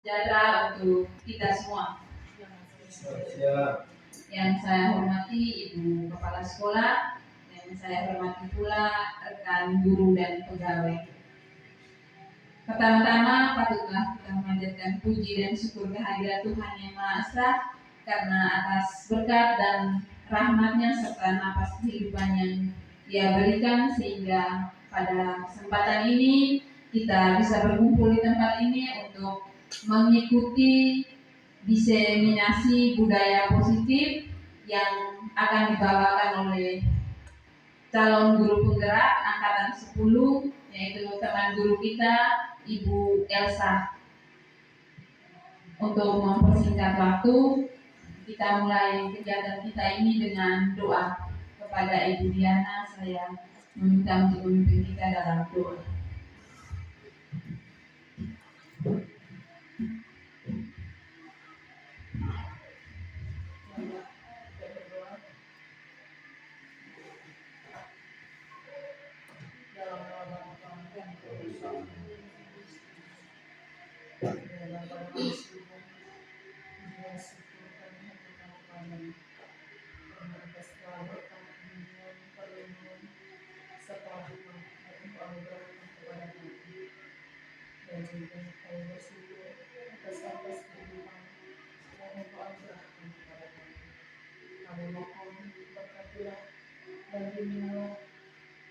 Sejahtera untuk kita semua. Yang saya hormati Ibu Kepala Sekolah, yang saya hormati pula rekan guru dan pegawai. Pertama-tama patutlah kita memanjatkan puji dan syukur kehadirat Tuhan Yang Maha Esa karena atas berkat dan rahmat-Nya serta napas kehidupan yang Dia berikan sehingga pada kesempatan ini kita bisa berkumpul di tempat ini untuk mengikuti diseminasi budaya positif yang akan dibawakan oleh calon guru penggerak angkatan 10, yaitu teman guru kita Ibu Elsa. Untuk mempersingkat waktu, kita mulai kegiatan kita ini dengan doa. Kepada Ibu Diana saya meminta untuk memimpin kita dalam doa.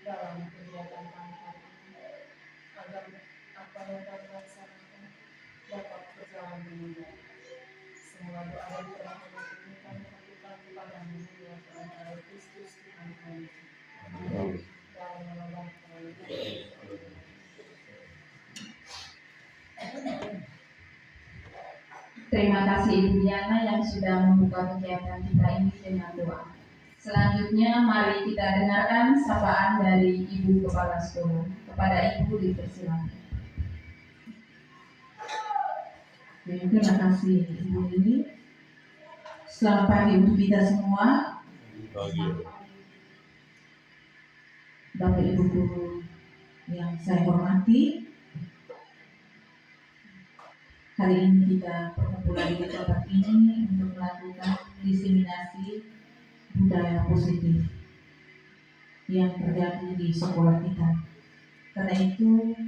Dalam kegiatan tanpa agar apa yang kami laksanakan dapat berjalan dengan baik. Semua doa dan permohonan ini kami lakukan kepadamu ya Tuhan Kristus Tuhan kami. Dalam nama Bapa dan Terima kasih Ibu Diana yang sudah membuka kegiatan kita ini dengan doa. Selanjutnya mari kita dengarkan sapaan dari Ibu Kepala Sekolah. Kepada Ibu dipersilakan. Terima kasih Ibu Lili. Selamat pagi untuk kita semua. Bapak Ibu guru yang saya hormati, hari ini kita berkumpul lagi di tempat ini untuk melakukan diseminasi budaya positif yang terjadi di sekolah kita. Karena itu,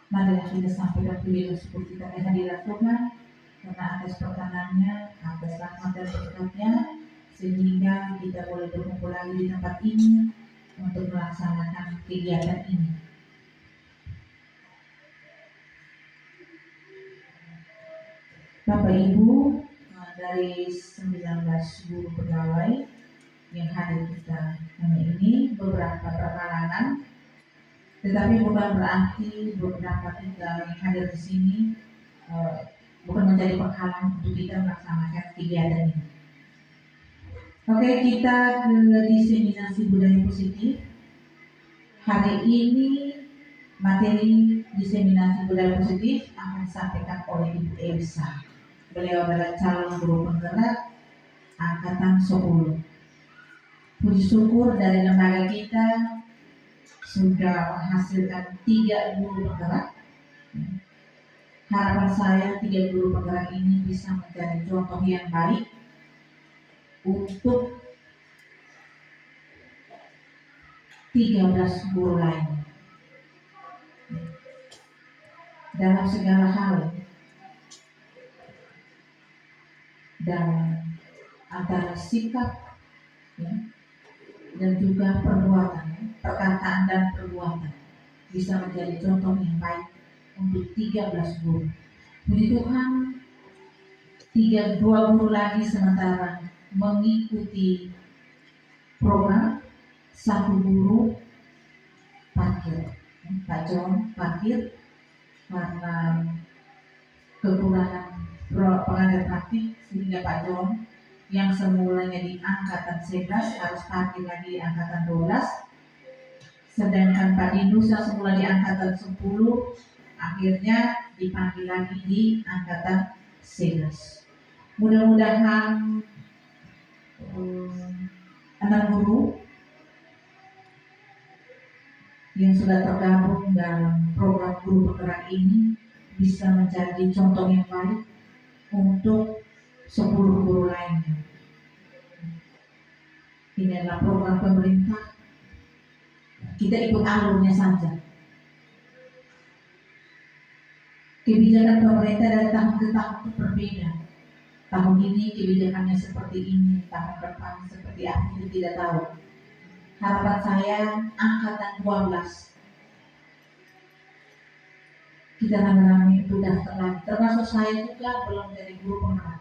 marilah kita sampaikan puji syukur kita kehadirat Tuhan karena atas perkenannya, atas rahmat dan berkatnya, sehingga kita boleh berkumpul lagi di tempat ini untuk melaksanakan kegiatan ini. Bapak Ibu, dari 19 guru pegawai yang hadir kita hari ini beberapa perkalangan, tetapi bukan berarti beberapa kita yang hadir di sini bukan menjadi penghalang untuk kita melaksanakan kegiatan ini. Oke, kita ke diseminasi budaya positif. Hari ini materi diseminasi budaya positif akan disampaikan oleh Ibu Elsa. Beliau adalah calon guru penggerak angkatan 10. Puji syukur dari lembaga kita sudah menghasilkan 3 guru penggerak. Harapan saya 3 guru penggerak ini bisa menjadi contoh yang baik untuk 13 guru lain dalam segala hal, dan antara sikap dan juga perbuatan, perkataan dan perbuatan bisa menjadi contoh yang baik untuk 13 guru. Puji Tuhan, 2 guru lagi sementara mengikuti program. 1 guru parkir, Pak John parkir karena kekurangan pengajar praktik, sehingga Pak John yang semulanya di angkatan 11 harus parkir lagi di angkatan 12. Sedangkan Pak Dinus yang semula di angkatan 10 akhirnya dipanggil lagi di angkatan 11. Mudah-mudahan 6 guru yang sudah tergabung dalam program guru penggerak ini bisa menjadi contoh yang baik untuk 10 guru lainnya. Ini adalah program pemerintah, kita ikut alurnya saja. Kebijakan pemerintah dari tahun ke tahun itu berbeda. Tahun ini kebijakannya seperti ini, tahun depan seperti apa kita tidak tahu. Harapan saya angkatan 12 kita rame-rame itu daftar lagi, termasuk saya juga belum jadi guru penggerak.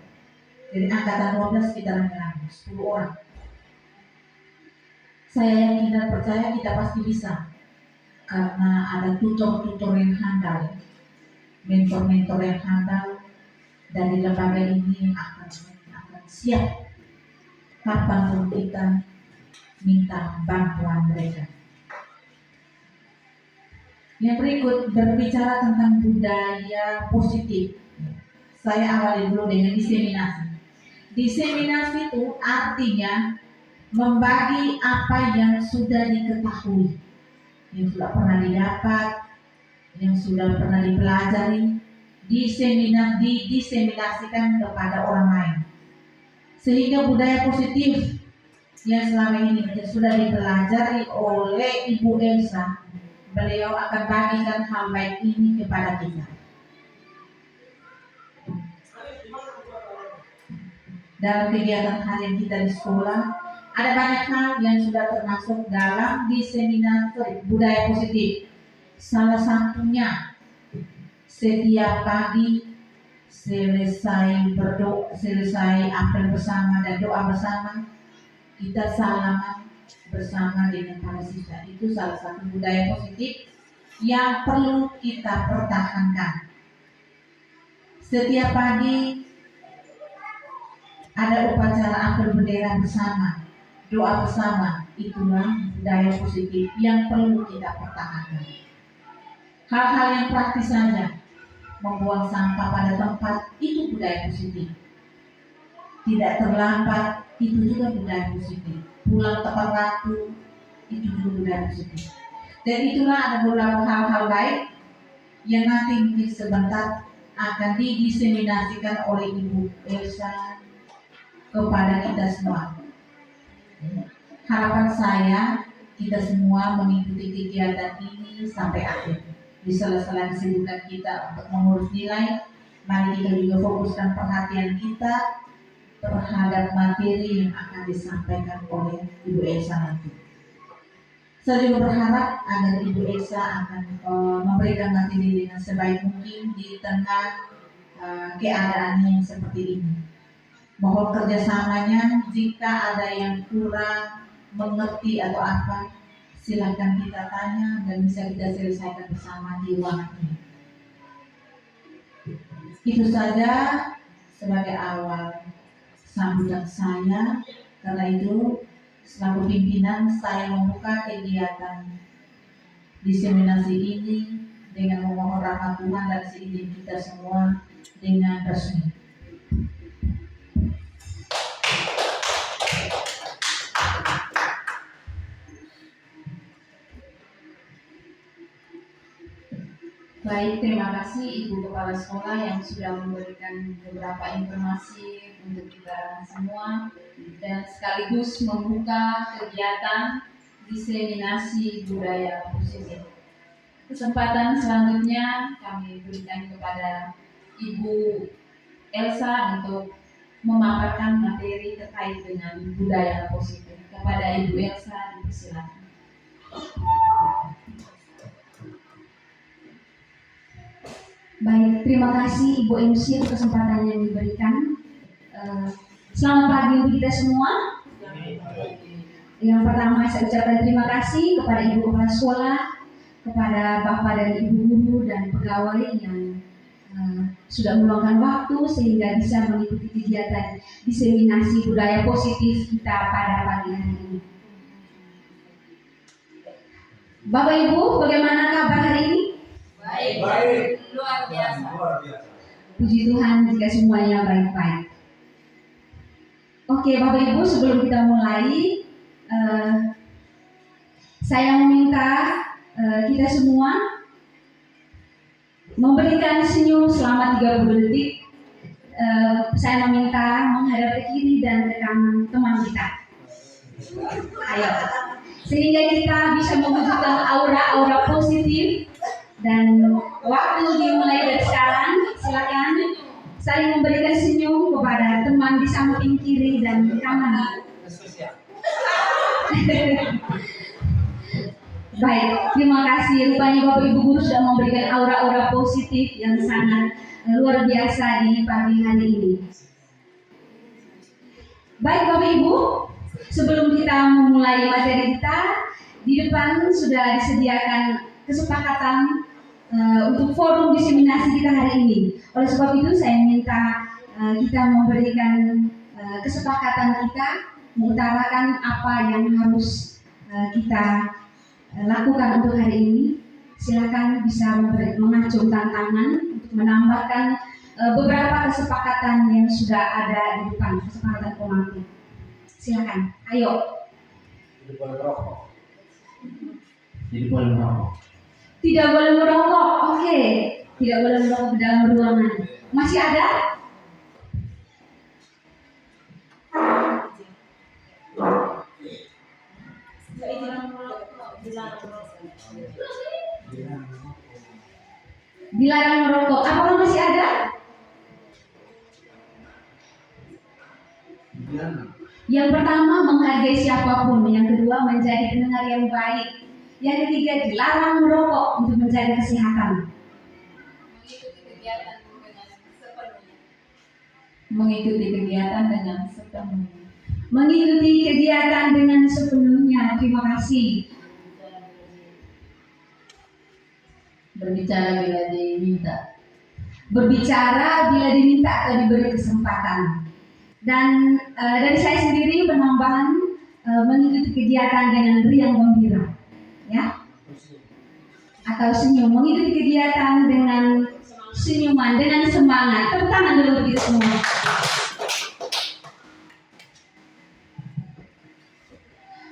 Jadi angkatan 12 kita rame-rame 10 orang. Saya yakin dan percaya kita pasti bisa, karena ada tutor-tutor yang handal, mentor-mentor yang handal dari lembaga ini yang akan siap kapanpun kita minta bantuan mereka. Yang berikut berbicara tentang budaya positif. Saya awali dulu dengan diseminasi. Diseminasi itu artinya membagi apa yang sudah diketahui, yang sudah pernah didapat, yang sudah pernah dipelajari, diseminasikan kepada orang lain. Sehingga budaya positif yang selama ini sudah dipelajari oleh Ibu Elsa, beliau akan bagikan hal baik ini kepada kita. Dalam kegiatan harian kita di sekolah, ada banyak hal yang sudah termasuk dalam diseminasi budaya positif. Salah satunya, setiap pagi selesai berdoa, selesai apel bersama dan doa bersama, kita salaman bersama dengan para siswa. Itu salah satu budaya positif yang perlu kita pertahankan. Setiap pagi ada upacara apel bendera bersama, doa bersama. Itulah budaya positif yang perlu kita pertahankan. Hal-hal yang praktis saja, membuang sampah pada tempat, itu budaya positif. Tidak terlambat, itu juga budaya positif. Pulang tepat waktu, itu juga budaya positif. Dan itulah ada beberapa hal-hal baik yang nanti mungkin sebentar akan didiseminasikan oleh Ibu Elsa kepada kita semua. Harapan saya kita semua mengikuti kegiatan ini sampai akhir. Di sela-sela kesibukan kita untuk mengurus nilai, mari kita juga fokuskan perhatian kita terhadap materi yang akan disampaikan oleh Ibu Elsa nanti. Saya juga berharap agar Ibu Elsa akan memberikan materi dengan sebaik mungkin di tengah keadaan yang seperti ini. Mohon kerjasamanya, jika ada yang kurang mengerti atau apa, silakan kita tanya dan bisa kita selesaikan bersama di ruangan ini. Itu saja sebagai awal sambutan saya. Karena itu selaku pimpinan saya membuka kegiatan diseminasi ini dengan memohon rahmat Tuhan dan seizin kita semua dengan resmi. Baik, terima kasih Ibu Kepala Sekolah yang sudah memberikan beberapa informasi untuk kita semua dan sekaligus membuka kegiatan diseminasi budaya positif. Kesempatan selanjutnya kami berikan kepada Ibu Elsa untuk memaparkan materi terkait dengan budaya positif. Kepada Ibu Elsa, dipersilakan. Baik, terima kasih Ibu MC untuk kesempatan yang diberikan. Selamat pagi untuk kita semua. Yang pertama saya ucapkan terima kasih kepada Ibu Kepala Sekolah, kepada Bapak dan Ibu Guru dan pegawai yang sudah meluangkan waktu sehingga bisa mengikuti kegiatan diseminasi budaya positif kita pada pagi hari ini. Bapak Ibu, bagaimana kabar hari ini? Baik. Luar biasa. Puji Tuhan jika semuanya baik-baik. Oke Bapak Ibu, sebelum kita mulai, saya meminta kita semua memberikan senyum selama 30 detik. Saya meminta menghadap ke kiri dan ke kanan teman kita. Ayo, sehingga kita bisa mewujudkan aura-aura positif. Dan waktu dimulai dari sekarang. Silakan saling memberikan senyum kepada teman di samping kiri dan kanan. Baik, terima kasih. Rupanya Bapak Ibu Guru sudah memberikan aura-aura positif yang sangat luar biasa di pagi hari ini. Baik Bapak Ibu, sebelum kita memulai materi kita, di depan sudah disediakan kesepakatan untuk forum diseminasi kita hari ini. Oleh sebab itu saya minta kita memberikan kesepakatan kita, mengutarakan apa yang harus kita lakukan untuk hari ini. Silakan bisa mengacungkan tangan untuk menambahkan beberapa kesepakatan yang sudah ada di depan, kesepakatan formatif. Silakan, ayo. Tidak boleh merokok. Tidak boleh merokok. Tidak boleh merokok, oke. Tidak boleh merokok di dalam ruangan. Masih ada? Dilarang merokok. Apakah masih ada? Yang pertama, menghargai siapapun. Yang kedua, menjadi pendengar yang baik. Yang ketiga, dilarang merokok untuk menjaga kesehatan. Mengikuti kegiatan dengan sepenuhnya. Mengikuti kegiatan dengan sepenuhnya. Terima kasih. Berbicara bila diminta. Berbicara bila diminta atau diberi kesempatan. Dan dari saya sendiri penambahan mengikuti kegiatan dengan riang gembira, ya, atau senyum. Mengikuti kegiatan dengan senyuman, dengan semangat. Tepuk tangan dulu untuk kita semua.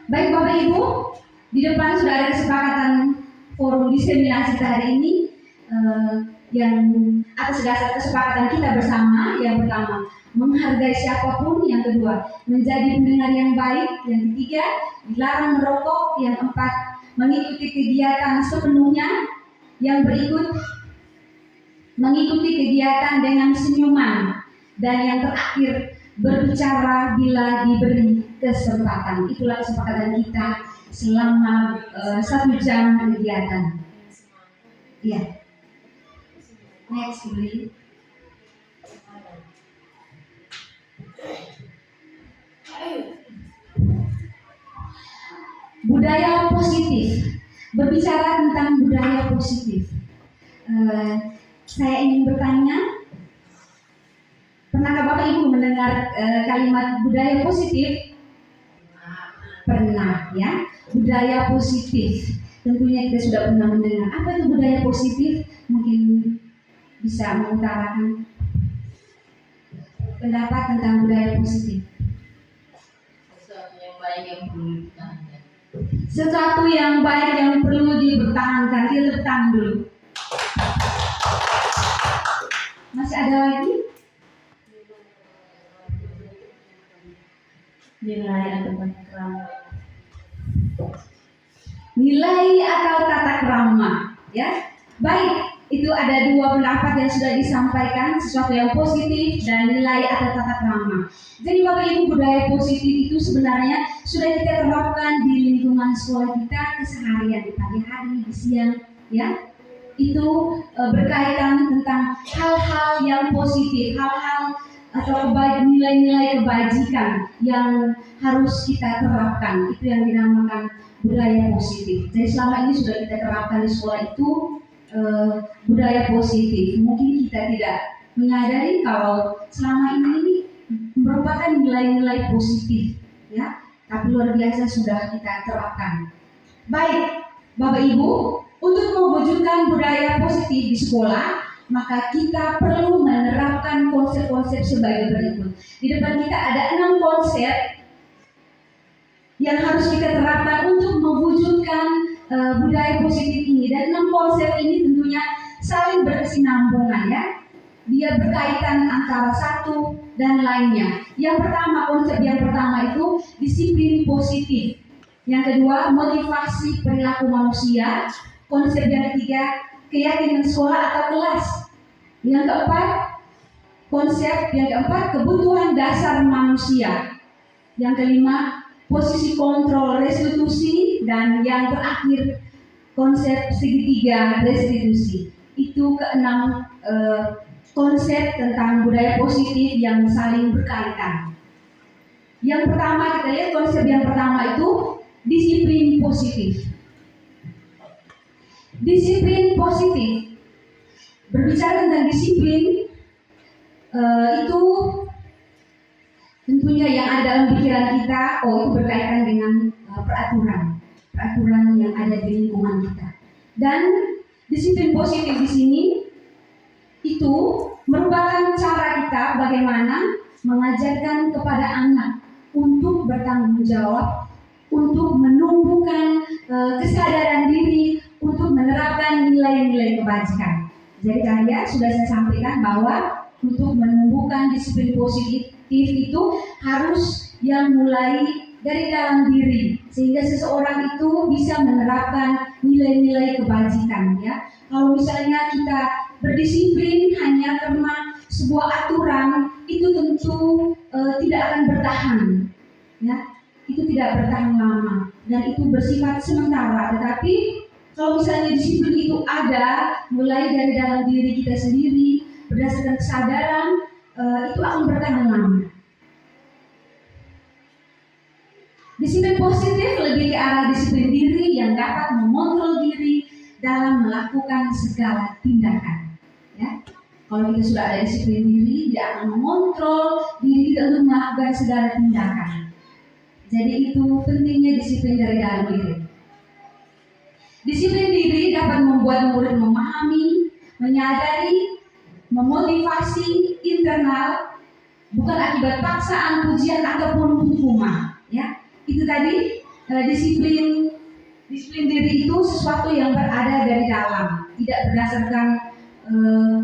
Baik Bapak Ibu, di depan sudah ada kesepakatan forum diseminasi kita hari ini yang atas dasar kesepakatan kita bersama. Yang pertama, menghargai siapapun. Yang kedua, menjadi pendengar yang baik. Yang ketiga, dilarang merokok. Yang keempat, mengikuti kegiatan sepenuhnya. Yang berikut, mengikuti kegiatan dengan senyuman. Dan yang terakhir, berbicara bila diberi kesempatan. Itulah kesepakatan kita selama 1 jam kegiatan. Iya. Next, please. Budaya positif. Berbicara tentang budaya positif, saya ingin bertanya, pernahkah Bapak Ibu mendengar kalimat budaya positif? Pernah, ya. Budaya positif. Tentunya kita sudah pernah mendengar. Apa itu budaya positif? Mungkin bisa mengutarakan pendapat tentang budaya positif. Sesuatu yang baik yang perlu dipertahankan. Sesuatu yang baik yang perlu dipertahankan. Kita tepuk tangan dulu. Masih ada lagi? Nilai atau tata krama. Nilai atau tata krama, ya. Baik, itu ada 2 pendapat yang sudah disampaikan, sesuatu yang positif dan nilai atau tata krama. Jadi Bapak Ibu, budaya positif itu sebenarnya sudah kita terapkan di lingkungan sekolah kita keseharian, di pagi hari, di siang, ya. Itu berkaitan tentang hal-hal yang positif, hal-hal atau nilai-nilai kebajikan yang harus kita terapkan. Itu yang dinamakan budaya positif. Jadi selama ini sudah kita terapkan di sekolah itu budaya positif. Mungkin kita tidak menyadari kalau selama ini merupakan nilai-nilai positif, ya. Tapi luar biasa sudah kita terapkan. Baik, Bapak Ibu, untuk mewujudkan budaya positif di sekolah, maka kita perlu menerapkan konsep-konsep sebagai berikut. Di depan kita ada 6 konsep yang harus kita terapkan untuk mewujudkan budaya positif ini. Dan 6 konsep ini tentunya saling berkesinambungan ya. Dia berkaitan antara satu dan lainnya. Yang pertama, konsep yang pertama itu disiplin positif. Yang kedua, motivasi perilaku manusia. Konsep yang ketiga, keyakinan sekolah atau kelas. Yang keempat, kebutuhan dasar manusia. Yang kelima, posisi kontrol restitusi. Dan yang terakhir, konsep segitiga restitusi. Itu keenam konsep tentang budaya positif yang saling berkaitan. Yang pertama, kita lihat konsep yang pertama itu disiplin positif. Disiplin positif, berbicara tentang disiplin, itu tentunya yang ada dalam pikiran kita, itu berkaitan dengan peraturan yang ada di lingkungan kita. Dan disiplin positif di sini itu merupakan cara kita bagaimana mengajarkan kepada anak untuk bertanggung jawab, untuk menumbuhkan kesadaran diri, untuk menerapkan nilai-nilai kebajikan. Jadi tadi sudah saya sampaikan bahwa untuk menumbuhkan disiplin positif itu harus yang mulai dari dalam diri, sehingga seseorang itu bisa menerapkan nilai-nilai kebajikan ya. Kalau misalnya kita berdisiplin hanya karena sebuah aturan, itu tentu tidak akan bertahan ya. Itu tidak bertahan lama dan itu bersifat sementara. Tetapi kalau misalnya disiplin itu ada mulai dari dalam diri kita sendiri berdasarkan kesadaran, itu akan bertahan lama. Disiplin positif lebih ke arah disiplin diri yang dapat mengontrol diri dalam melakukan segala tindakan. Ya, kalau kita sudah ada disiplin diri, dia akan mengontrol diri kita untuk melakukan segala tindakan. Jadi itu pentingnya disiplin dari dalam diri. Disiplin diri dapat membuat murid memahami, menyadari, memotivasi internal, bukan akibat paksaan, pujian ataupun hukuman. Ya, itu tadi disiplin diri itu sesuatu yang berada dari dalam, tidak berdasarkan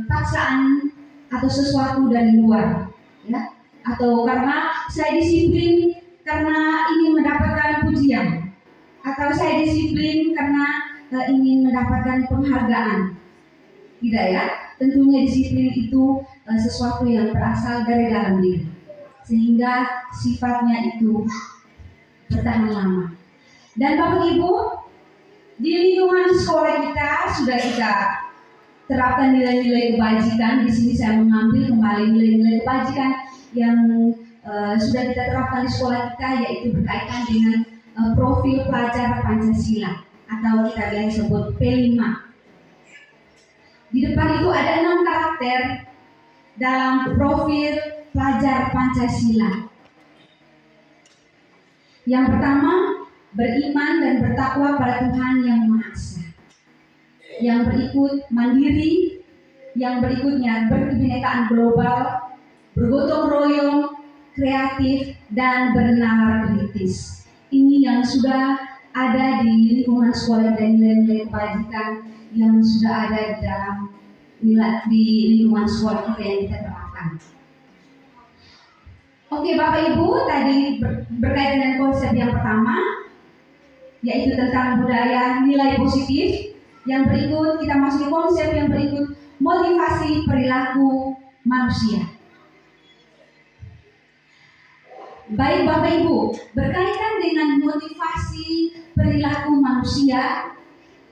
paksaan atau sesuatu dari luar. Ya, atau karena saya disiplin karena ingin mendapatkan pujian, atau saya disiplin karena ingin mendapatkan penghargaan. Tidak ya, tentunya disiplin itu sesuatu yang berasal dari dalam diri, sehingga sifatnya itu bertahan lama. Dan Bapak Ibu, di lingkungan sekolah kita sudah kita terapkan nilai-nilai kebajikan. Di sini saya mengambil kembali nilai-nilai kebajikan yang sudah kita terapkan di sekolah kita, yaitu berkaitan dengan profil pelajar Pancasila atau kita biasa sebut P5. Di depan itu ada 6 karakter dalam profil pelajar Pancasila. Yang pertama, beriman dan bertakwa pada Tuhan Yang Maha Esa. Yang berikut mandiri, yang berikutnya berkebinekaan global, bergotong royong, kreatif, dan bernalar kritis. Ini yang sudah ada di lingkungan sekolah dan nilai-nilai kebajikan yang sudah ada di dalam di lingkungan sekolah kita yang kita terapkan. Oke Bapak Ibu, tadi berkaitan dengan konsep yang pertama, yaitu tentang budaya nilai positif. Yang berikut kita masuk ke konsep yang berikut, motivasi perilaku manusia. Baik Bapak Ibu, berkaitan dengan motivasi perilaku manusia,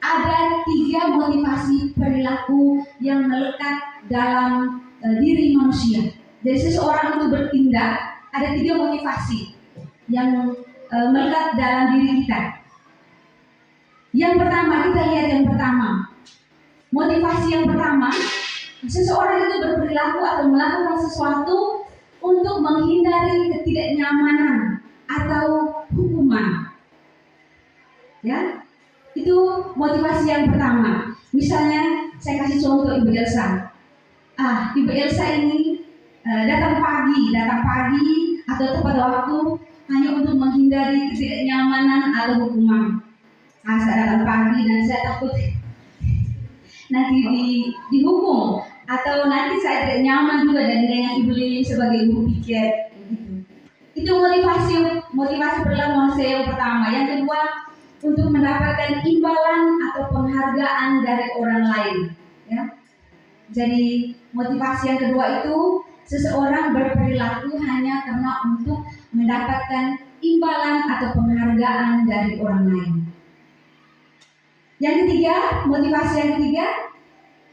ada 3 motivasi perilaku yang melekat dalam diri manusia. Jadi seseorang itu bertindak, ada 3 motivasi yang melekat dalam diri kita. Yang pertama, kita lihat yang pertama. Motivasi yang pertama, seseorang itu berperilaku atau melakukan sesuatu untuk menghindari ketidaknyamanan atau hukuman. Ya, itu motivasi yang pertama. Misalnya, saya kasih contoh Ibu Elsa. Ibu Elsa ini datang pagi atau tepat waktu hanya untuk menghindari ketidaknyamanan atau hukuman. Saya datang pagi dan saya takut nanti dihukum, atau nanti saya tidak nyaman juga dengan Ibu Lili sebagai guru piket gitu. Itu motivasi perlakuan saya yang pertama. Yang kedua, untuk mendapatkan imbalan atau penghargaan dari orang lain, ya. Jadi motivasi yang kedua itu seseorang berperilaku hanya karena untuk mendapatkan imbalan atau penghargaan dari orang lain. Yang ketiga, motivasi yang ketiga,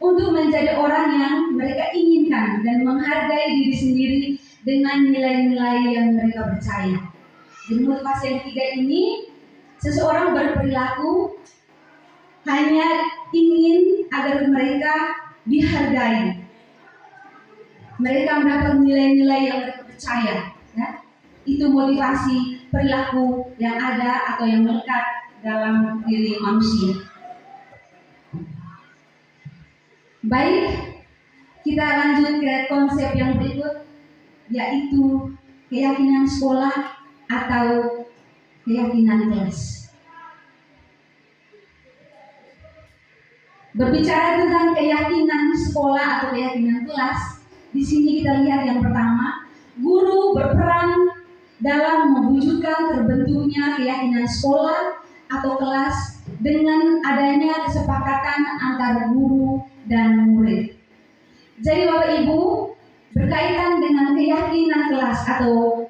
untuk menjadi orang yang mereka inginkan dan menghargai diri sendiri dengan nilai-nilai yang mereka percaya. Jadi motivasi yang ketiga ini, seseorang berperilaku hanya ingin agar mereka dihargai. Mereka mendapat nilai-nilai yang mereka percaya. Ya. Itu motivasi perilaku yang ada atau yang melekat dalam diri manusia. Baik, kita lanjut ke konsep yang berikut, yaitu keyakinan sekolah atau keyakinan kelas. Berbicara tentang keyakinan sekolah atau keyakinan kelas, di sini kita lihat yang pertama, guru berperan dalam mewujudkan terbentuknya keyakinan sekolah atau kelas dengan adanya kesepakatan antara guru dan murid. Jadi Bapak Ibu, berkaitan dengan keyakinan kelas atau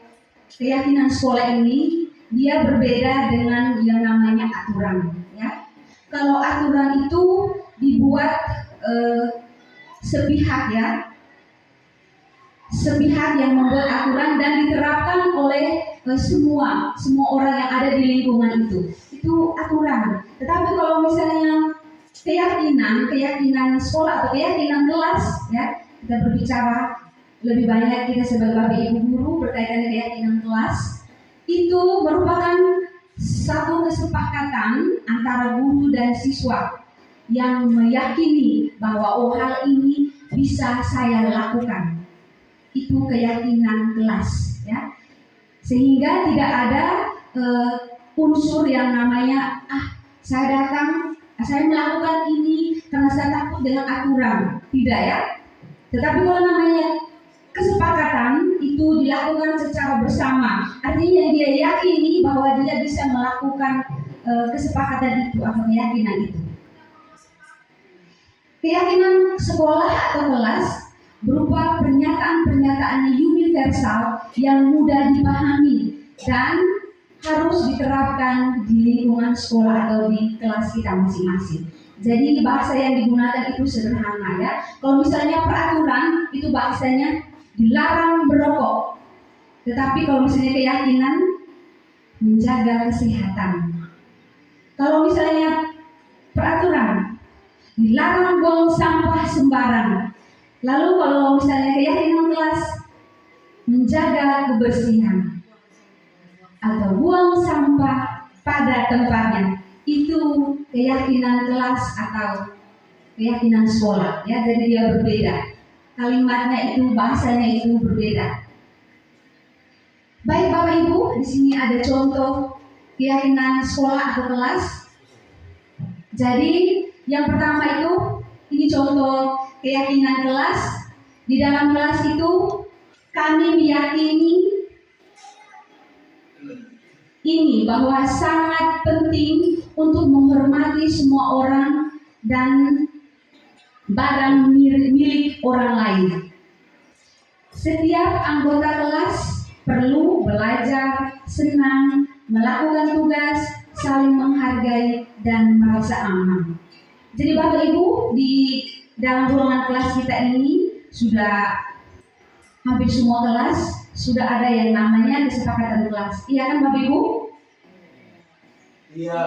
keyakinan sekolah ini, dia berbeda dengan yang namanya aturan. Ya. Kalau aturan itu dibuat sepihak, ya, sepihak yang membuat aturan dan diterapkan oleh semua orang yang ada di lingkungan itu aturan. Tetapi kalau misalnya keyakinan sekolah atau keyakinan kelas, ya, kita berbicara lebih banyak kita sebagai Bapak Ibu guru berkaitan dengan keyakinan kelas, itu merupakan satu kesepakatan antara guru dan siswa yang meyakini bahwa hal ini bisa saya lakukan. Itu keyakinan kelas, ya. Sehingga tidak ada unsur yang namanya saya melakukan ini karena saya takut dengan aturan, tidak, ya. Tetapi kalau namanya kesepakatan itu dilakukan secara bersama, artinya dia yakini bahwa dia bisa melakukan kesepakatan itu atau keyakinan itu. Keyakinan sekolah atau kelas berupa pernyataan-pernyataan universal yang mudah dipahami dan harus diterapkan di lingkungan sekolah atau di kelas kita masing-masing. Jadi bahasa yang digunakan itu sederhana, ya. Kalau misalnya peraturan itu bahasanya dilarang merokok. Tetapi kalau misalnya keyakinan menjaga kesehatan. Kalau misalnya peraturan dilarang buang sampah sembarangan. Lalu kalau misalnya keyakinan kelas menjaga kebersihan atau buang sampah pada tempatnya, itu keyakinan kelas atau keyakinan sekolah, ya. Jadi dia berbeda, kalimatnya itu, bahasanya itu berbeda. Baik Bapak Ibu, di sini ada contoh keyakinan sekolah atau kelas. Jadi yang pertama itu, ini contoh keyakinan kelas. Di dalam kelas itu kami meyakini ini bahwa sangat penting untuk menghormati semua orang dan barang milik orang lain. Setiap anggota kelas perlu belajar, senang, melakukan tugas, saling menghargai dan merasa aman. Jadi Bapak Ibu, di dalam ruangan kelas kita ini sudah hampir semua kelas sudah ada yang namanya kesepakatan kelas. Iya kan Bapak Ibu? Iya.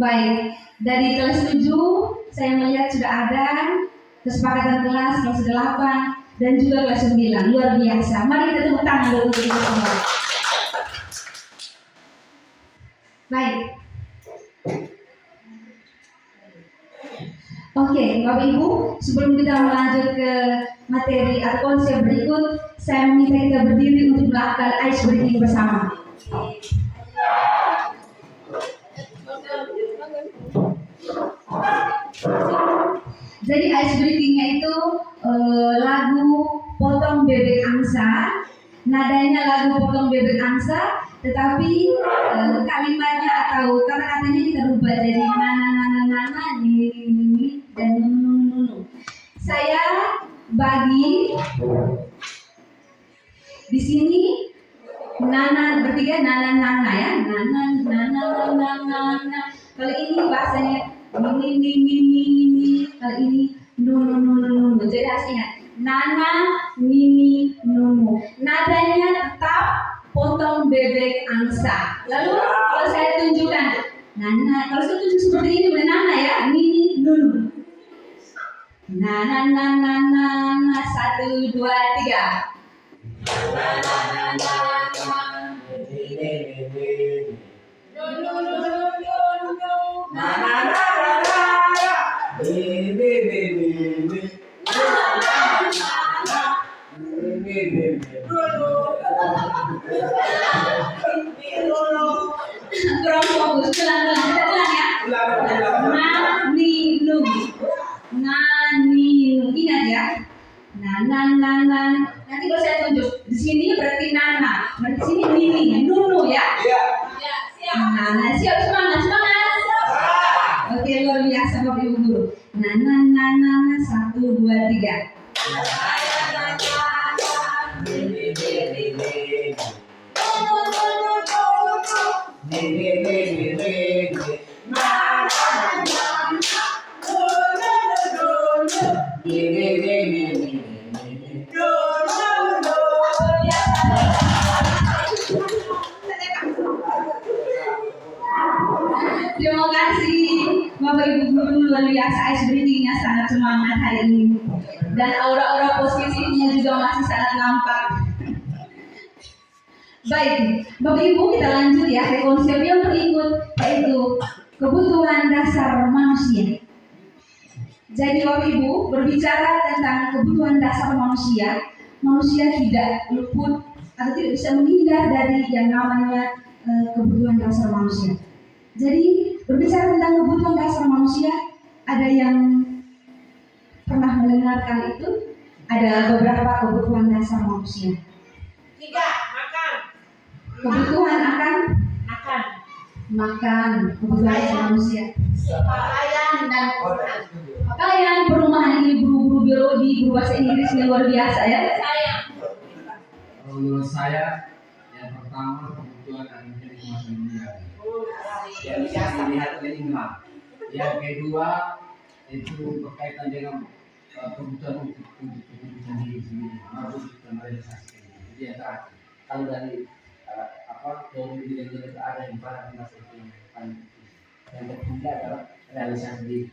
Baik, dari kelas 7 saya melihat sudah ada kesepakatan kelas 8 dan juga kelas 9. Luar biasa. Mari kita tepuk tangan dulu untuk itu semua. Baik. Oke, Bapak Ibu, sebelum kita melanjut ke materi atau konsep berikut, saya minta kita berdiri untuk melakukan ice breaking bersama. Jadi ice breaking-nya itu lagu Potong Bebek Angsa. Nadanya lagu Potong Bebek Angsa, tetapi kalimatnya atau kata-katanya kita rubah jadi nana ini dan nunu. Saya bagi di sini nana bertiga nana ya, nana. Kalau ini bahasanya ini, kalau ini nunu. Jadi harus ingat nana, nini, nunu. Nadanya tetap potong bebek angsa. Lalu kalau saya tunjukkan nana, kalau saya tunjuk seperti ini nana ya, nini, nunu. Nana, 1, 2, 3. Kurang fokus, ulang kita ulang ya. Nanu, ingat ya. Nanti kalau saya tunjuk di sini berarti nana, berarti sini nini, nunu ya. Nana, siap, semangat. Oke, luar biasa Bapak Ibu guru. Nana, 1, 2, 3. Terima kasih Bapak Ibu guru, luar biasa ice breaking-nya sangat semangat hari ini. Dan aura-aura positifnya juga masih sangat nampak. Baik, Bapak Ibu kita lanjut ya ke konsep yang berikut, yaitu kebutuhan dasar manusia. Jadi Bapak Ibu berbicara tentang kebutuhan dasar manusia, manusia tidak luput atau tidak bisa menghindar dari yang namanya kebutuhan dasar manusia. Jadi berbicara tentang kebutuhan dasar manusia, ada yang pernah mendengarkan itu? Ada beberapa kebutuhan dasar manusia. 3, makan. Kebutuhan akan makan, kebutuhan dasar manusia. Pakaian dan Pakaian, perumahan, ini guru-guru biologi, guru bahasa Inggrisnya luar biasa ya. Menurut saya yang pertama kebutuhan anak kemasan dunia yang bisa dilihat oleh Imam. Yang kedua itu berkaitan dengan kebutuhan untuk kebutuhan diri sendiri, harus merealisasikan. Jadi yang terakhir, kalau dari dari diri itu ada yang pada seperti yang paling penting. Yang ketiga adalah realisasi diri.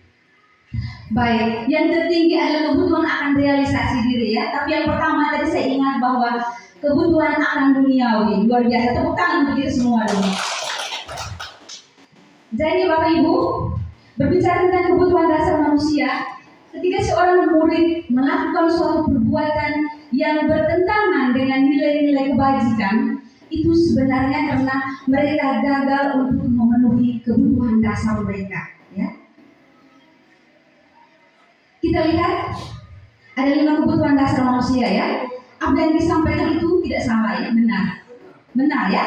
Baik, yang tertinggi adalah kebutuhan akan realisasi diri ya. Tapi yang pertama tadi saya ingat bahwa kebutuhan akan duniawi. Luar biasa, tepuk tangan untuk kita semua dulu. Jadi Bapak Ibu, berbicara tentang kebutuhan dasar manusia, ketika seorang murid melakukan suatu perbuatan yang bertentangan dengan nilai-nilai kebajikan, itu sebenarnya karena mereka gagal untuk memenuhi kebutuhan dasar mereka. Ya. Kita lihat ada 5 kebutuhan dasar manusia ya. Apa yang disampaikan itu tidak salah ya, benar ya.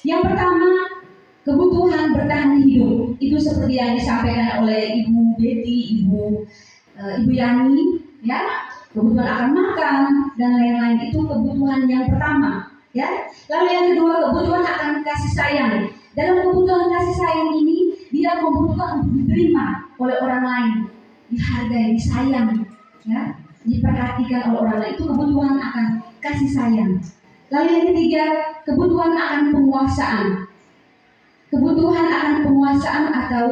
Yang pertama, kebutuhan bertahan hidup. Itu seperti yang disampaikan oleh Ibu Betty, Ibu Yani ya. Kebutuhan akan makan dan lain-lain itu kebutuhan yang pertama ya. Lalu yang kedua, kebutuhan akan kasih sayang. Dalam kebutuhan kasih sayang ini dia membutuhkan untuk diterima oleh orang lain, dihargai, disayang, ya, diperhatikan oleh orang lain. Itu kebutuhan akan kasih sayang. Lalu yang ketiga, kebutuhan akan penguasaan. Kebutuhan akan penguasaan atau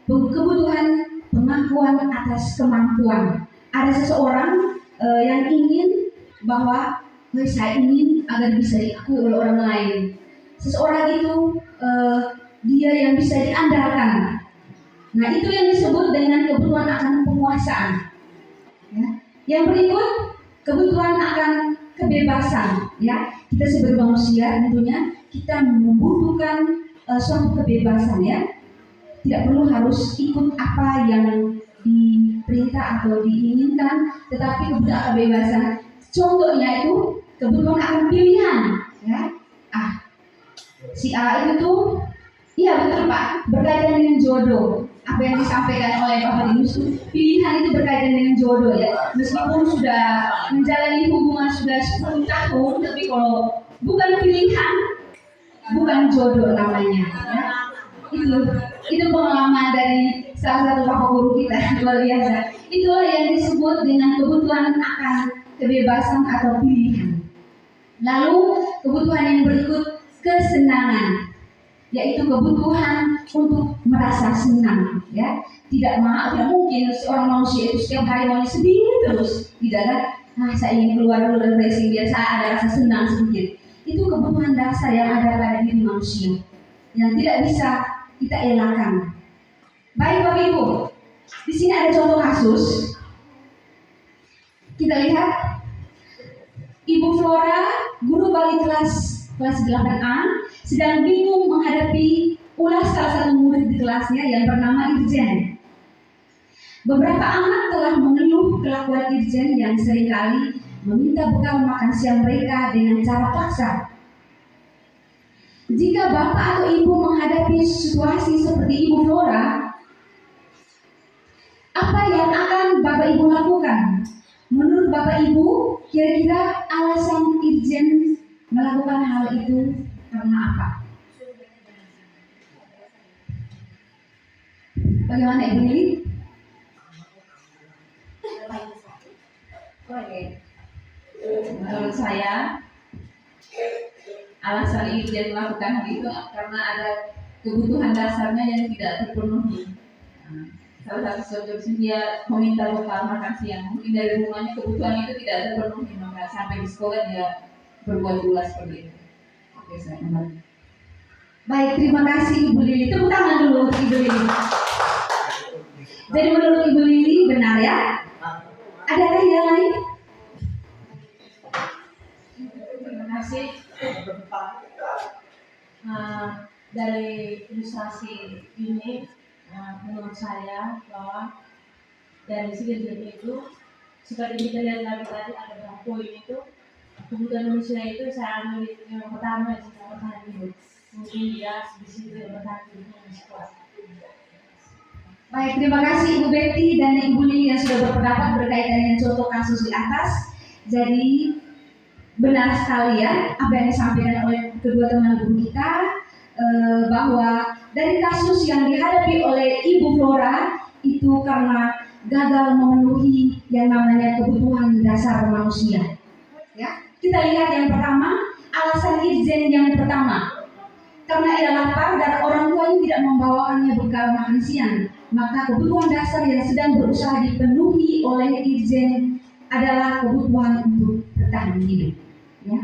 kebutuhan pengakuan atas kemampuan. Ada seseorang yang ingin bahwa saya ingin agar bisa diakui oleh orang lain. Seseorang itu dia yang bisa diandalkan. Nah, itu yang disebut dengan kebutuhan akan penguasaan. Ya. Yang berikut, kebutuhan akan kebebasan. Ya, kita sebagai manusia tentunya kita membutuhkan suatu kebebasan ya. Tidak perlu harus ikut apa yang diperintah atau diinginkan, tetapi kebutuhan kebebasan. Contohnya itu kebutuhan akan pilihan, ya. Si A itu tuh, iya betul Pak, berkaitan dengan jodoh. Apa yang disampaikan oleh Bapak Dinus, pilihan itu berkaitan dengan jodoh, ya. Meskipun sudah menjalani hubungan sudah 10 tahun, tapi kalau bukan pilihan, bukan jodoh namanya, ya. Itu pengalaman dari salah satu bapak guru kita, luar biasa. Itulah yang disebut dengan kebutuhan akan kebebasan atau pilihan. Lalu kebutuhan yang berikut, kesenangan, yaitu kebutuhan untuk merasa senang, ya. Tidak mungkin seorang manusia itu setiap hari mau sedih terus, tidak kan? Saya ingin keluar dulu dari racing biar saya ada rasa senang sedikit. Itu kebutuhan dasar yang ada pada diri manusia yang tidak bisa kita elakkan. Baik Bapak Ibu, di sini ada contoh kasus. Kita lihat Ibu Flora, guru balik kelas 8A, sedang bingung menghadapi ulas salah satu murid di kelasnya yang bernama Irjen. Beberapa anak telah mengeluh kelakuan Irjen yang seringkali meminta bekal makan siang mereka dengan cara paksa. Jika Bapak atau Ibu menghadapi situasi seperti Ibu Flora, apa yang akan Bapak Ibu lakukan? Menurut Bapak Ibu, kira-kira alasan Irjen melakukan hal itu karena apa? Bagaimana Ibu Lili? Menurut saya, alasan Irjen melakukan hal itu karena ada kebutuhan dasarnya yang tidak terpenuhi. Salah satu contohnya dia meminta bekal makan siang. Mungkin dari rumahnya kebutuhan itu tidak terpenuhi, maka sampai di sekolah dia berbuat ulas seperti itu. Oke, saya kembali. Baik, terima kasih Ibu Lili. Tepuk tangan dulu untuk Ibu Lili. Jadi menurut Ibu Lili benar ya? Adakah yang lain? Terima kasih. Dari ilustrasi ini, menurut saya bahwa dari segi itu seperti kita lihat lagi tadi ada beberapa poin itu kebutuhan manusia itu saya ambil yang pertama yang saya bertahan hidup. Mungkin dia di situ yang bertahan hidupnya masih kuat. Baik, terima kasih Ibu Betty dan Ibu Lili yang sudah berpendapat berkaitan dengan contoh kasus di atas. Jadi benar sekali ya apa yang disampaikan oleh kedua teman guru kita, bahwa dari kasus yang dihadapi oleh Ibu Flora itu karena gagal memenuhi yang namanya kebutuhan dasar manusia. Ya, kita lihat yang pertama, alasan Irjen yang pertama, karena ia lapar dan orang tuanya tidak membawakannya bekal makan siang, maka kebutuhan dasar yang sedang berusaha dipenuhi oleh Irjen adalah kebutuhan untuk bertahan hidup. Ya,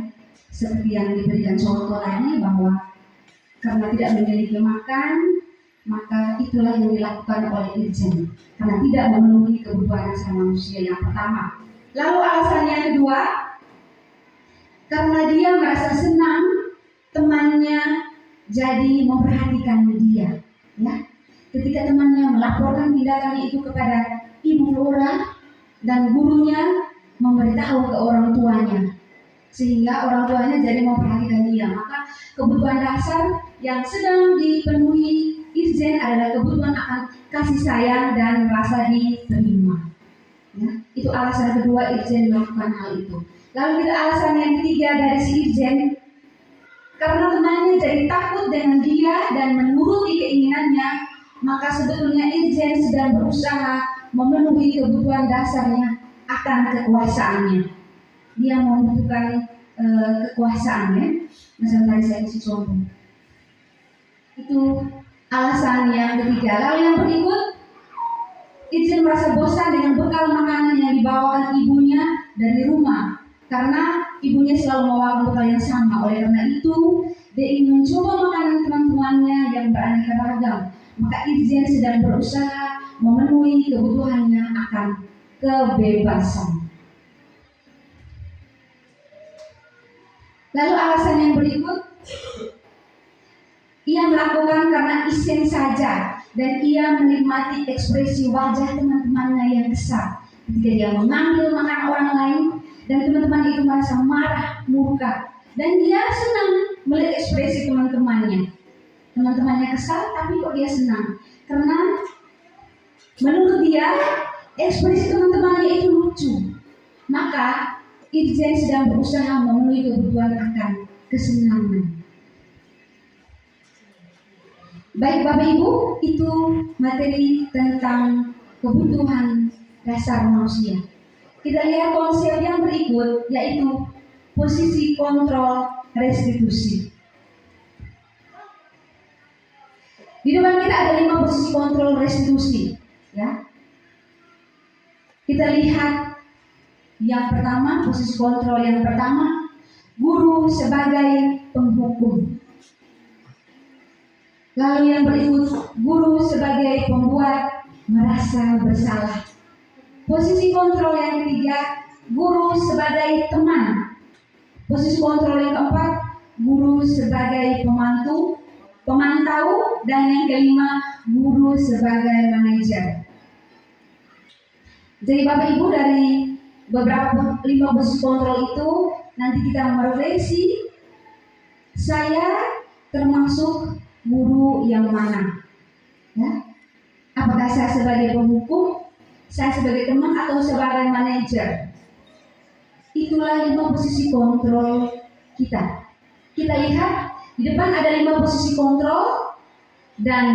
seperti yang diberikan contoh tadi bahwa karena tidak memiliki makan, maka itulah yang dilakukan oleh Irjen karena tidak memenuhi kebutuhan dasar manusia yang pertama. Lalu alasan yang kedua, karena dia merasa senang temannya jadi memperhatikan dia. Ya, ketika temannya melaporkan tindakannya itu kepada Ibu Flora dan gurunya memberitahu ke orang tuanya, sehingga orang tuanya jadi memperhatikan dia, maka kebutuhan dasar yang sedang dipenuhi Irjen adalah kebutuhan akan kasih sayang dan rasa diterima. Ya, itu alasan kedua Irjen melakukan hal itu. Lalu kita alasan yang ketiga dari si Irjen, karena temannya jadi takut dengan dia dan menuruti keinginannya, maka sebetulnya Irjen sedang berusaha memenuhi kebutuhan dasarnya akan kekuasaannya. Dia membutuhkan kekuasaannya. Misalnya tadi saya kasih contoh. Itu alasan yang ketiga. Lalu yang berikut, Irjen merasa bosan dengan bekal makanan yang dibawakan ibunya dari rumah karena ibunya selalu membawa bekal yang sama. Oleh karena itu, dia ingin mencoba makanan teman-temannya yang beraneka ragam. Maka Irjen sedang berusaha memenuhi kebutuhannya akan kebebasan. Lalu alasan yang berikut, ia melakukan karena iseng saja dan ia menikmati ekspresi wajah teman-temannya yang kesal ketika dia mengambil makanan orang lain dan teman-teman itu merasa marah, murka, dan dia senang melihat ekspresi teman-temannya. Teman-temannya kesal, tapi kok dia senang? Karena menurut dia ekspresi teman-temannya itu lucu. Maka Irjen sedang berusaha memenuhi kebutuhan akan kesenangan. Baik Bapak Ibu, itu materi tentang kebutuhan dasar manusia. Kita lihat konsep yang berikut, yaitu posisi kontrol restitusi. Di depan kita ada 5 posisi kontrol restitusi, ya. Kita lihat yang pertama, posisi kontrol yang pertama, guru sebagai penghukum. Lalu yang berikut, guru sebagai pembuat merasa bersalah. Posisi kontrol yang ketiga, guru sebagai teman. Posisi kontrol yang keempat, guru sebagai pemantau, dan yang kelima, guru sebagai manajer. Jadi Bapak Ibu, dari beberapa 5 posisi kontrol itu nanti kita merefleksi, saya termasuk guru yang mana, ya? Apakah saya sebagai penghukum, saya sebagai teman, atau sebagai manajer? Itulah 5 posisi kontrol kita. Kita lihat di depan ada 5 posisi kontrol dan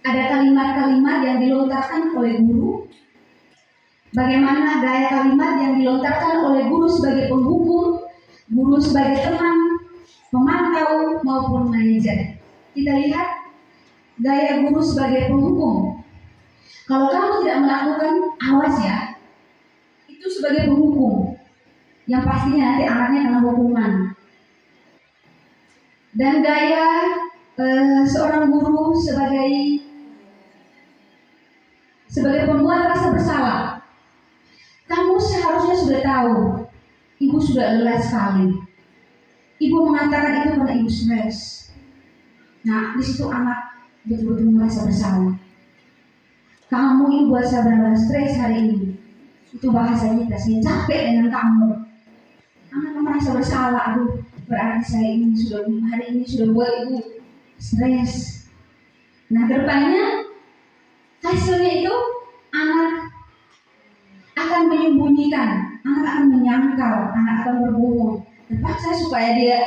ada kalimat-kalimat yang dilontarkan oleh guru. Bagaimana gaya kalimat yang dilontarkan oleh guru sebagai penghukum, guru sebagai teman, pemantau, maupun manajer. Kita lihat gaya guru sebagai penghukum. Kalau kamu tidak melakukan, awas ya, itu sebagai penghukum, yang pastinya nanti anaknya kena hukuman. Dan gaya seorang guru sebagai pembuat rasa bersalah. Kamu seharusnya sudah tahu, ibu sudah lelah sekali. Ibu mengatakan itu karena ibu stres. Nah, di situ anak betul-betul merasa bersalah. Kamu ini buat saya benar-benar stres hari ini. Itu bahasa kita, saya capek dengan kamu. Anak merasa bersalah, aduh, berarti saya ini hari ini sudah buat ibu stres. Nah, kedepannya hasilnya itu anak akan menyembunyikan, anak akan menyangkal, anak akan berbohong. Terpaksa supaya dia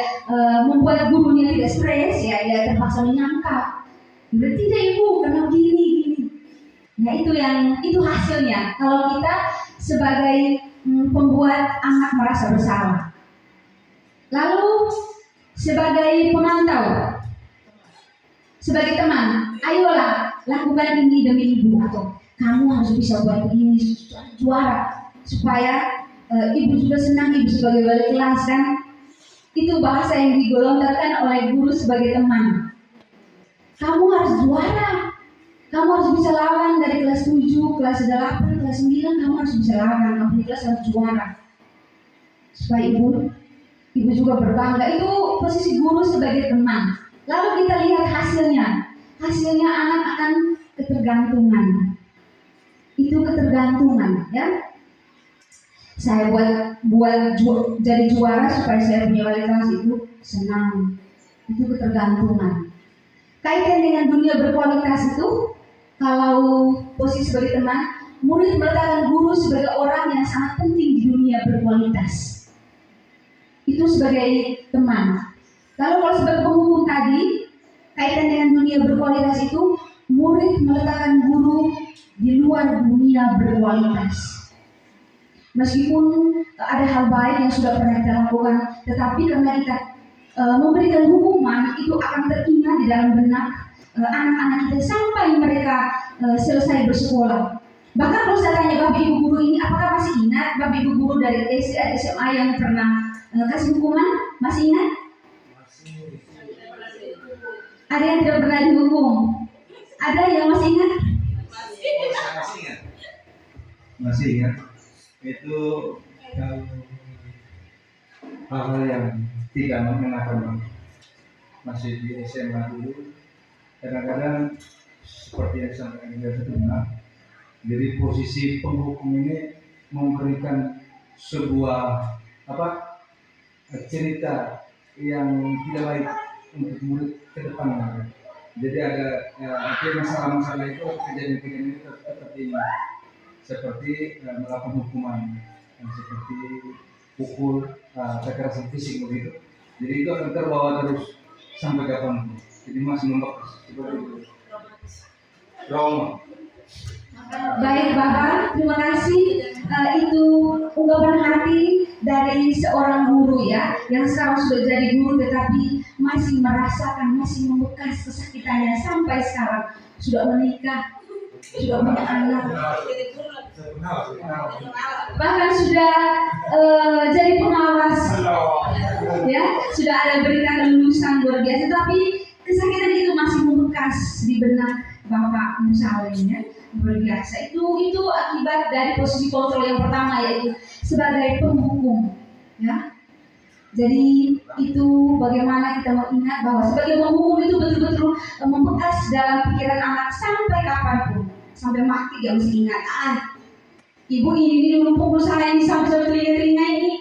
membuat gurunya tidak stres, ya dia terpaksa menyangkal. Berarti tidak ibu, karena gini. Nah itu hasilnya. Kalau kita sebagai pembuat anak merasa bersalah. Lalu sebagai pemantau, sebagai teman, ayolah lakukan ini demi ibu, atau kamu harus bisa buat begini juara supaya ibu juga senang, ibu sebagai wali kelas kan. Itu bahasa yang digolontarkan oleh guru sebagai teman. Kamu harus juara, kamu harus bisa lawan dari kelas 7, kelas 8, kelas 9, kamu harus bisa lawan, kamu di kelas harus juara. Supaya ibu juga berbangga. Itu posisi guru sebagai teman. Lalu kita lihat hasilnya. Hasilnya anak akan ketergantungan. Itu ketergantungan, ya. Saya buat jadi juara supaya saya punya wali kelas, itu senang. Itu ketergantungan. Kaitan dengan dunia berkualitas itu, kalau posisi sebagai teman, murid meletakkan guru sebagai orang yang sangat penting di dunia berkualitas. Itu sebagai teman. Lalu kalau sebagai penghukum tadi, kaitan dengan dunia berkualitas itu, murid meletakkan guru di luar dunia berkualitas. Meskipun ada hal baik yang sudah pernah kita lakukan, tetapi karena kita memberikan hukuman, itu akan teringat di dalam benak anak-anak kita sampai mereka selesai bersekolah. Bahkan kalau saya tanya Bapak Ibu guru ini, apakah masih ingat Bapak Ibu guru dari SD dan SMA yang pernah kasih hukuman? Masih ingat? Ada yang tidak pernah dihukum? Ada yang masih ingat? Masih ingat. Itu hal-hal yang tidak mengenakan, masih di SMA dulu. Kadang-kadang seperti yang disampaikan Biasa itu benar. Jadi posisi penghukum ini memberikan sebuah cerita yang tidak baik untuk murid ke depannya. Jadi ada masalah-masalah itu, kejadian-kejadian itu tetap ini seperti melakukan hukuman, seperti pukul, kekerasan fisik begitu. Jadi itu akan terbawa terus sampai kapan. Jadi masih membekas seperti itu. Trauma. Baik Bapak, terima kasih. Itu ungkapan hati dari seorang guru ya, yang sekarang sudah jadi guru tetapi masih merasakan, masih membekas kesakitannya sampai sekarang. Sudah menikah, sudah punya anak, bahkan sudah jadi pengawas, ya, sudah ada berita kelulusan luar biasa. Tapi kesakitan itu masih membekas di benak Bapak Musawin ya. Luar biasa. Itu akibat dari posisi kontrol yang pertama, yaitu sebagai penghukum ya. Jadi itu bagaimana kita mengingat bahwa sebagai penghukum itu betul-betul membekas dalam pikiran anak sampai kapanpun, sampai mati dia mesti ingat, ibu ini dulu pukul saya ini sampai telinga ini.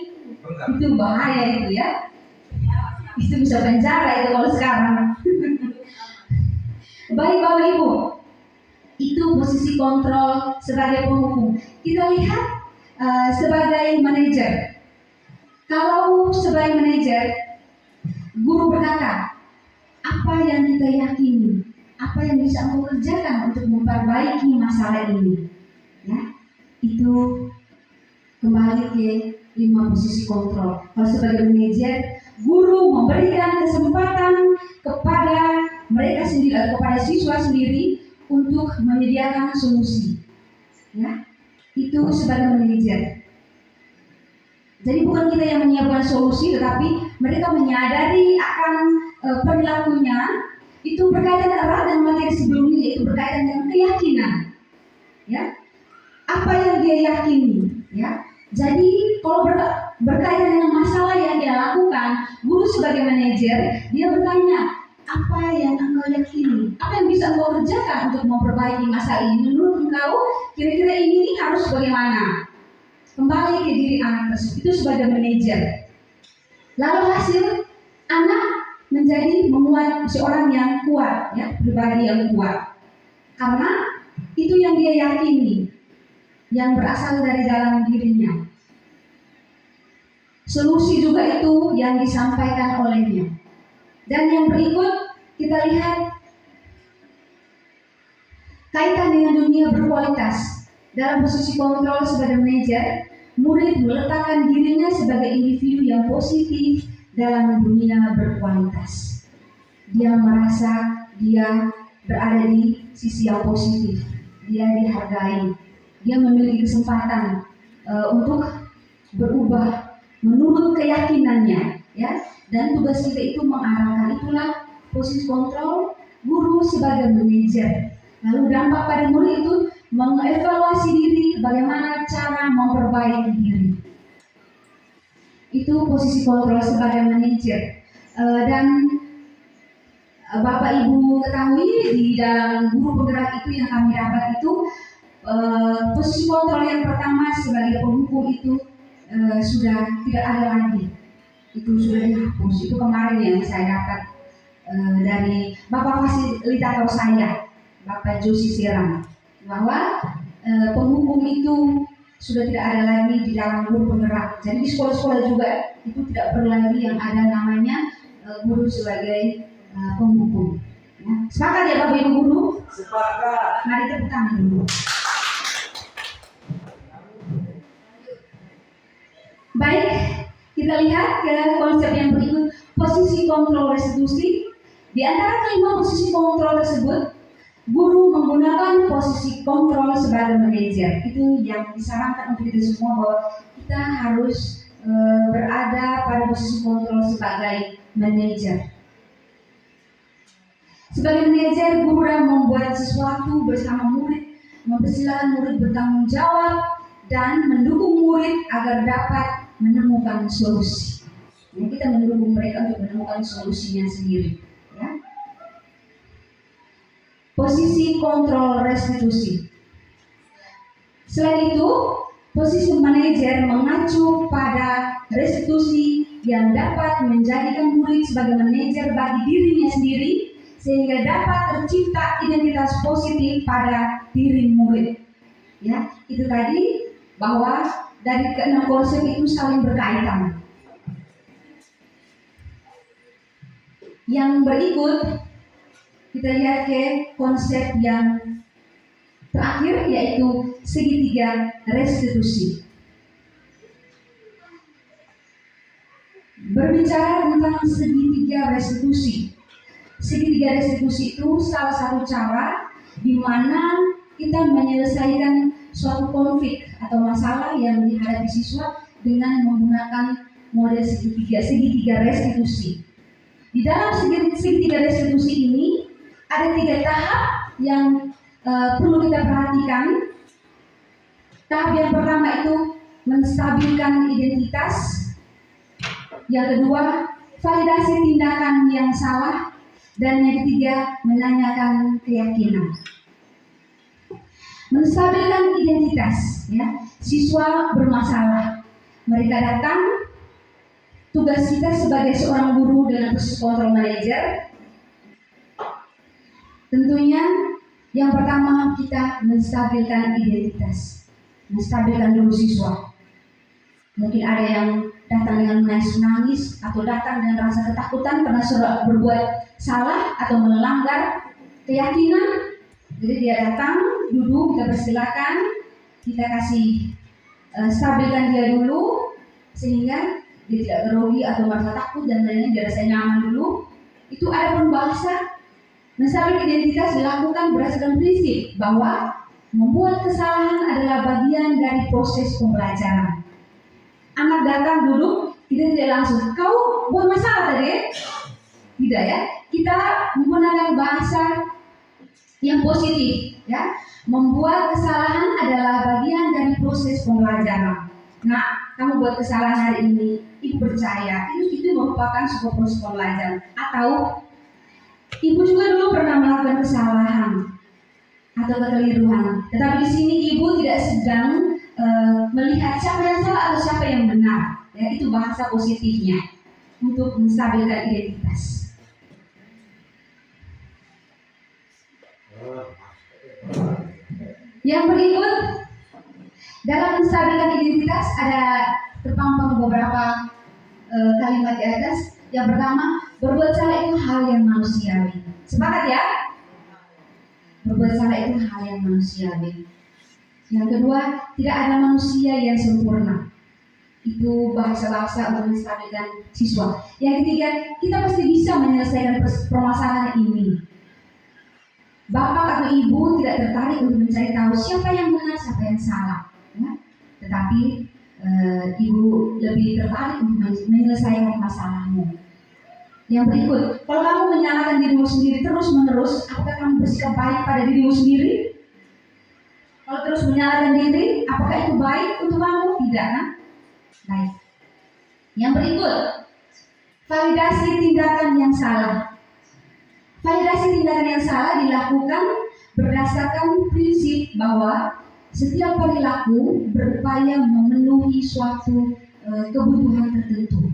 Itu bahaya itu ya. Itu bisa penjara itu kalau sekarang. Baik Bapak Ibu, itu posisi kontrol sebagai penghukum. Kita lihat sebagai manajer. Kalau sebagai manajer, guru berkata, apa yang kita yakini, apa yang bisa engkau kerjakan untuk memperbaiki masalah ini, ya, itu kembali ke 5 posisi kontrol. Kalau sebagai manajer, guru memberikan kesempatan kepada mereka sendiri atau kepada siswa sendiri untuk menyediakan solusi, ya, itu sebagai manajer. Jadi bukan kita yang menyiapkan solusi, tetapi mereka menyadari akan perilakunya itu berkaitan erat dengan materi sebelumnya, yaitu berkaitan dengan keyakinan, ya, apa yang dia yakini, ya. Jadi kalau berkaitan dengan masalah yang dia lakukan, guru sebagai manajer dia bertanya, apa yang engkau yakini, apa yang bisa engkau kerjakan untuk memperbaiki masalah ini? Menurut engkau kira-kira ini harus bagaimana? Kembali ke diri anak tersebut, itu sebagai manajer. Lalu hasil anak menjadi membuat seorang yang kuat, ya, pribadi yang kuat, karena itu yang dia yakini, yang berasal dari dalam dirinya. Solusi juga itu yang disampaikan olehnya. Dan yang berikut kita lihat kaitan dengan dunia berkualitas. Dalam posisi kontrol sebagai manajer, murid meletakkan dirinya sebagai individu yang positif dalam dunia berkualitas. Dia merasa dia berada di sisi yang positif, dia dihargai, dia memiliki kesempatan untuk berubah menurut keyakinannya, ya. Dan tugas kita itu mengarahkan, itulah posisi kontrol guru sebagai manajer. Lalu dampak pada murid itu mengevaluasi diri, bagaimana cara memperbaiki diri. Itu posisi kontrol sebagai manajer. Dan Bapak Ibu ketahui di dalam guru penggerak itu yang kami dapat itu posisi kontrol yang pertama sebagai penghukum itu sudah tidak ada lagi. Itu sudah dihapus. Itu kemarin yang saya dapat dari Bapak fasilitator saya, Bapak Josi Siram, bahwa penghukum itu sudah tidak ada lagi di dalam guru penggerak. Jadi di sekolah-sekolah juga itu tidak perlu lagi yang ada namanya guru sebagai penghukum. Ya. Sepakat ya Bapak Ibu guru? Sepakat. Mari tepuk tangan dulu. Baik, kita lihat ke konsep yang berikut, posisi kontrol restitusi. Di antara kelima posisi kontrol tersebut, guru menggunakan posisi kontrol sebagai manajer. Itu yang disarankan untuk kita semua, bahwa kita harus berada pada posisi kontrol sebagai manajer. Sebagai manajer, guru membuat sesuatu bersama murid, mempersilahkan murid bertanggung jawab dan mendukung murid agar dapat menemukan solusi. Jadi kita mendukung mereka untuk menemukan solusinya sendiri. Ya. posisi kontrol restitusi. Selain itu, posisi manajer mengacu pada restitusi yang dapat menjadikan murid sebagai manajer bagi dirinya sendiri sehingga dapat tercipta identitas positif pada diri murid. Ya, itu tadi bahwa dari keenam konsep itu saling berkaitan. Yang berikut kita lihat ke konsep yang terakhir yaitu segitiga restitusi. Berbicara tentang segitiga restitusi. Segitiga restitusi itu salah satu cara di mana kita menyelesaikan suatu konflik atau masalah yang dihadapi siswa dengan menggunakan model segitiga restitusi. Di dalam segitiga restitusi ini ada 3 tahap yang perlu kita perhatikan. Tahap yang pertama itu menstabilkan identitas. Yang kedua, validasi tindakan yang salah. Dan yang ketiga, menanyakan keyakinan. Menstabilkan identitas, ya. Siswa bermasalah. Mereka datang. Tugas kita sebagai seorang guru dengan posisi kontrol manajer, tentunya yang pertama kita menstabilkan identitas, menstabilkan dulu siswa. Mungkin ada yang datang dengan menangis atau datang dengan rasa ketakutan karena sudah berbuat salah atau melanggar keyakinan. Jadi dia datang, duduk, kita persilakan, kita kasih stabilkan dia dulu sehingga dia tidak grogi atau merasa takut dan lainnya, dia rasa nyaman dulu. Itu ada pun bahasa menstabilkan identitas dilakukan berdasarkan prinsip bahwa membuat kesalahan adalah bagian dari proses pembelajaran. Anak datang duduk, kita tidak langsung, kau buat masalah tadi? Tidak ya, kita menggunakan bahasa yang positif ya. Membuat kesalahan adalah bagian dari proses pembelajaran. Nah, kamu buat kesalahan hari ini, ibu percaya itu merupakan sebuah proses pembelajaran. Atau ibu juga dulu pernah melakukan kesalahan atau kekeliruan, tetapi di sini ibu tidak sedang melihat siapa yang salah atau siapa yang benar. Ya, itu bahasa positifnya untuk menstabilkan identitas. Yang berikut, dalam menstabilkan identitas ada terpampang beberapa kalimat di atas. Yang pertama, berbuat salah itu hal yang manusiawi. Sepakat ya? Berbuat salah itu hal yang manusiawi. Yang kedua, tidak ada manusia yang sempurna. Itu bahasa-bahasa untuk menstabilkan siswa. Yang ketiga, kita pasti bisa menyelesaikan permasalahan ini. Bapak atau ibu tidak tertarik untuk mencari tahu siapa yang benar, siapa yang salah. Ya? Tetapi ibu lebih tertarik untuk menyelesaikan masalahmu. Yang berikut, kalau kamu menyalahkan dirimu sendiri terus-menerus, apakah kamu bersikap baik pada dirimu sendiri? Kalau terus menyalahkan diri, apakah itu baik untuk kamu? Tidak kan? Baik. Yang berikut, validasi tindakan yang salah. Validasi tindakan yang salah dilakukan berdasarkan prinsip bahwa setiap perilaku berupaya memenuhi suatu kebutuhan tertentu.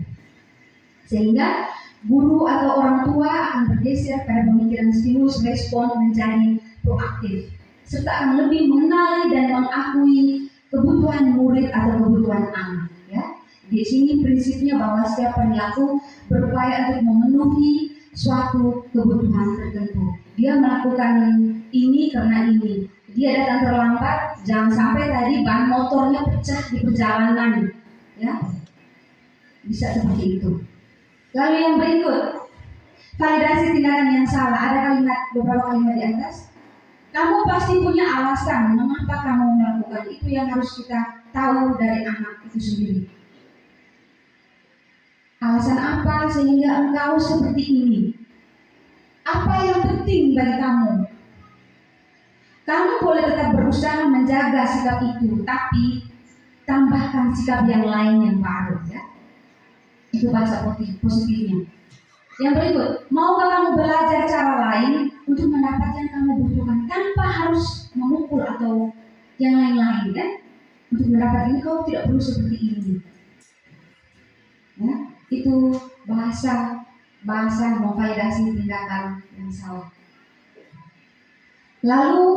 Sehingga guru atau orang tua akan bergeser pada pemikiran stimulus respon menjadi proaktif, serta akan lebih mengenali dan mengakui kebutuhan murid atau kebutuhan anak. Ya, di sini prinsipnya bahwa setiap perilaku berupaya untuk memenuhi suatu kebutuhan tertentu. Dia melakukan ini karena ini. Dia datang terlambat, jangan sampai tadi ban motornya pecah di perjalanan. Ya, bisa seperti itu. Lalu yang berikut, validasi tindakan yang salah. Ada beberapa kalimat di atas. Kamu pasti punya alasan mengapa kamu melakukan itu, yang harus kita tahu dari anak itu sendiri. Alasan apa sehingga engkau seperti ini? Apa yang penting bagi kamu? Kamu boleh tetap berusaha menjaga sikap itu, tapi tambahkan sikap yang lain yang baru ya. Itu bahasa positifnya. Yang berikut, maukah kamu belajar cara lain untuk mendapatkan yang kamu butuhkan tanpa harus memukul atau yang lain-lain kan? Untuk mendapatkan ini kau tidak perlu seperti ini. Ya, itu bahasa memvalidasi tindakan yang salah. Lalu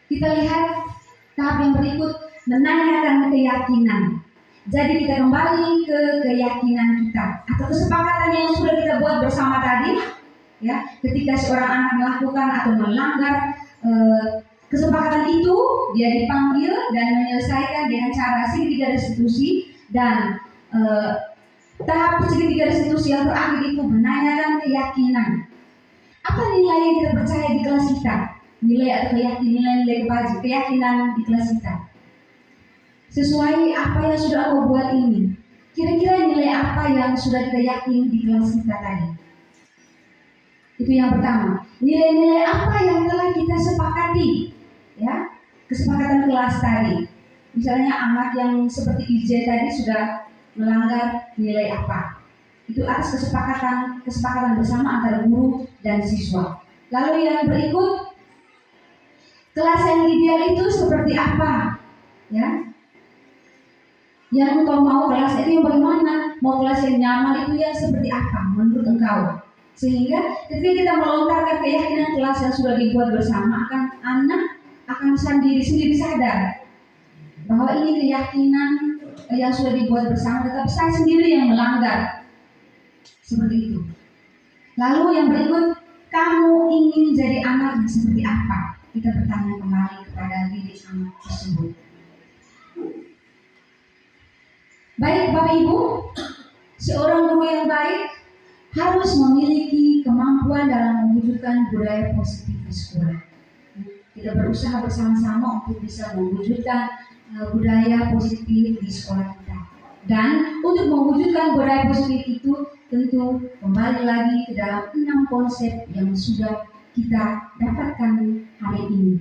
kita lihat tahap yang berikut, menanyakan keyakinan. Jadi kita kembali ke keyakinan kita atau kesepakatan yang sudah kita buat bersama tadi, ya. Ketika seorang anak melakukan atau melanggar kesepakatan itu, dia dipanggil dan menyelesaikan dengan cara segitiga restitusi dan tahap segitiga restitusi yang terakhir itu menanyakan keyakinan. Apa nilai yang kita percaya di kelas kita? Nilai atau nilai keyakinan di kelas kita. Sesuai apa yang sudah kau buat ini. Kira-kira nilai apa yang sudah kita yakini di kelas kita tadi? Itu yang pertama. Nilai-nilai apa yang telah kita sepakati? Ya, kesepakatan kelas tadi. Misalnya anak yang seperti IJ tadi sudah melanggar nilai apa? Itu atas kesepakatan bersama antara guru dan siswa. Lalu yang berikut, kelas yang ideal itu seperti apa? Ya, yang engkau mau kelas itu yang bagaimana? Mau kelas yang nyaman itu ya seperti apa menurut engkau? Sehingga ketika kita melontarkan keyakinan kelas yang sudah dibuat bersama, anak akan sendiri sadar bahwa ini keyakinan yang sudah dibuat bersama, tetapi saya sendiri yang melanggar. Seperti itu. Lalu yang berikut, kamu ingin jadi anak yang seperti apa? Kita bertanya kembali kepada diri anak tersebut. Baik Bapak Ibu, seorang guru yang baik harus memiliki kemampuan dalam mewujudkan budaya positif di sekolah. Kita berusaha bersama-sama untuk bisa mewujudkan budaya positif di sekolah kita. Dan untuk mewujudkan budaya positif itu tentu kembali lagi ke dalam 6 konsep yang sudah kita dapatkan hari ini.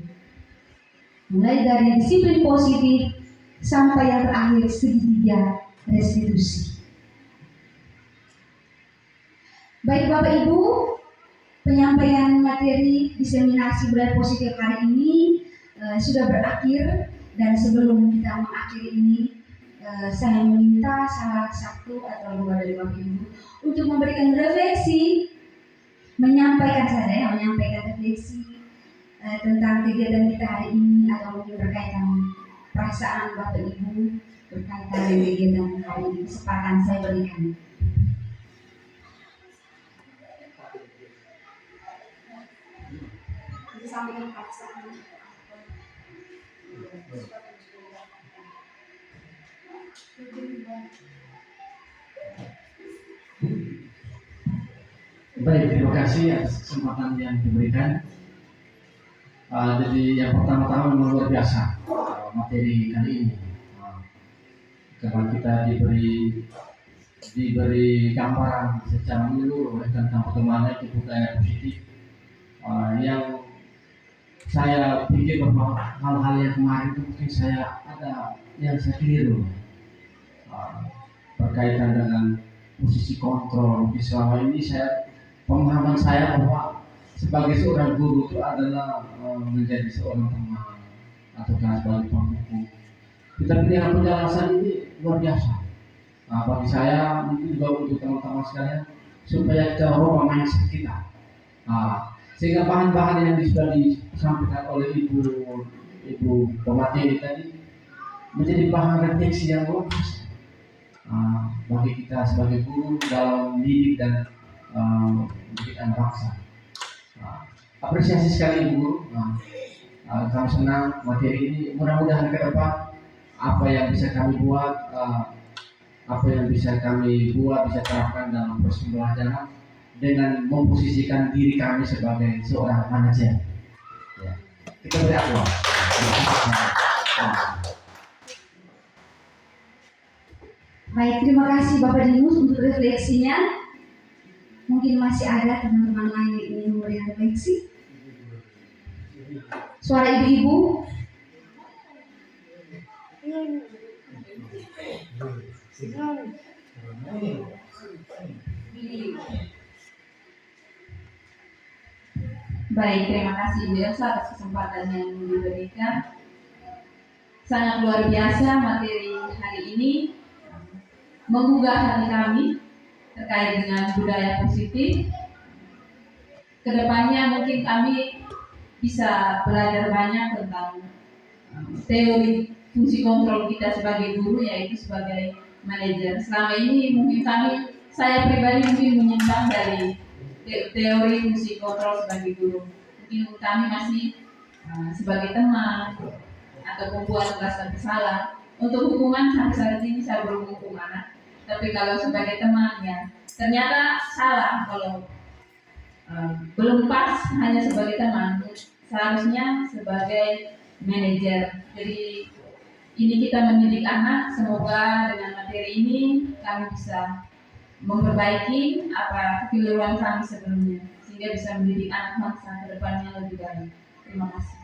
Mulai dari disiplin positif sampai yang terakhir segitiga restitusi. Baik Bapak Ibu, penyampaian materi diseminasi budaya positif hari ini sudah berakhir, dan sebelum kita mengakhiri ini saya meminta salah satu atau dua dari Bapak Ibu untuk memberikan refleksi, menyampaikan refleksi tentang kegiatan kita hari ini, atau mungkin berkaitan perasaan Bapak Ibu berkaitan dengan kegiatan hari ini. Kesempatan saya berikan. Disampaikan perasaan. Baik, terima kasih atas kesempatan yang diberikan. Jadi yang pertama-tama memang luar biasa materi kali ini, karena kita diberi gambaran secara menyeluruh tentang bagaimana itu budaya positif, yang saya pikir bahwa hal-hal yang kemarin itu mungkin saya ada yang saya keliru berkaitan dengan posisi kontrol. Di selama ini pemahaman saya bahwa sebagai seorang guru itu adalah menjadi seorang teman atau sebagai pembuku. Tetapi dengan penjelasan ini luar biasa. Bagi saya, mungkin juga untuk teman-teman sekalian, supaya kita merubah mindset kita. Sehingga bahan-bahan yang sudah disampaikan oleh ibu pemateri tadi menjadi bahan refleksi yang luar biasa bagi kita sebagai guru dalam mendidik dan pendidikan bangsa. Apresiasi sekali Ibu. Kami senang materi ini. Mudah-mudahan ke depan apa yang bisa kami buat, bisa terapkan dalam proses pembelajaran dengan memposisikan diri kami sebagai seorang manajer. Ya. Kita beri aplaus. Baik, terima kasih Bapak Dinus untuk refleksinya. Mungkin masih ada teman-teman lain yang ingin memberikan refleksi. Suara ibu-ibu. Baik, terima kasih Ibu Elsa atas kesempatan yang diberikan. Sangat luar biasa materi hari ini, menggugah hati kami terkait dengan budaya positif. Kedepannya mungkin kami bisa belajar banyak tentang teori fungsi kontrol kita sebagai guru, yaitu sebagai manajer. Selama ini mungkin saya pribadi mungkin menyimpang dari teori fungsi kontrol sebagai guru. Mungkin kami masih sebagai teman atau membuat merasa bersalah. Untuk hukuman sampai saat ini saya belum hukum anak, tapi kalau sebagai teman ya ternyata salah kalau belum pas hanya sebagai teman, seharusnya sebagai manajer. Jadi ini kita mendidik anak, semoga dengan materi ini kami bisa memperbaiki apa kekeliruan kami sebelumnya, sehingga bisa mendidik anak bangsa ke depannya lebih baik. Terima kasih.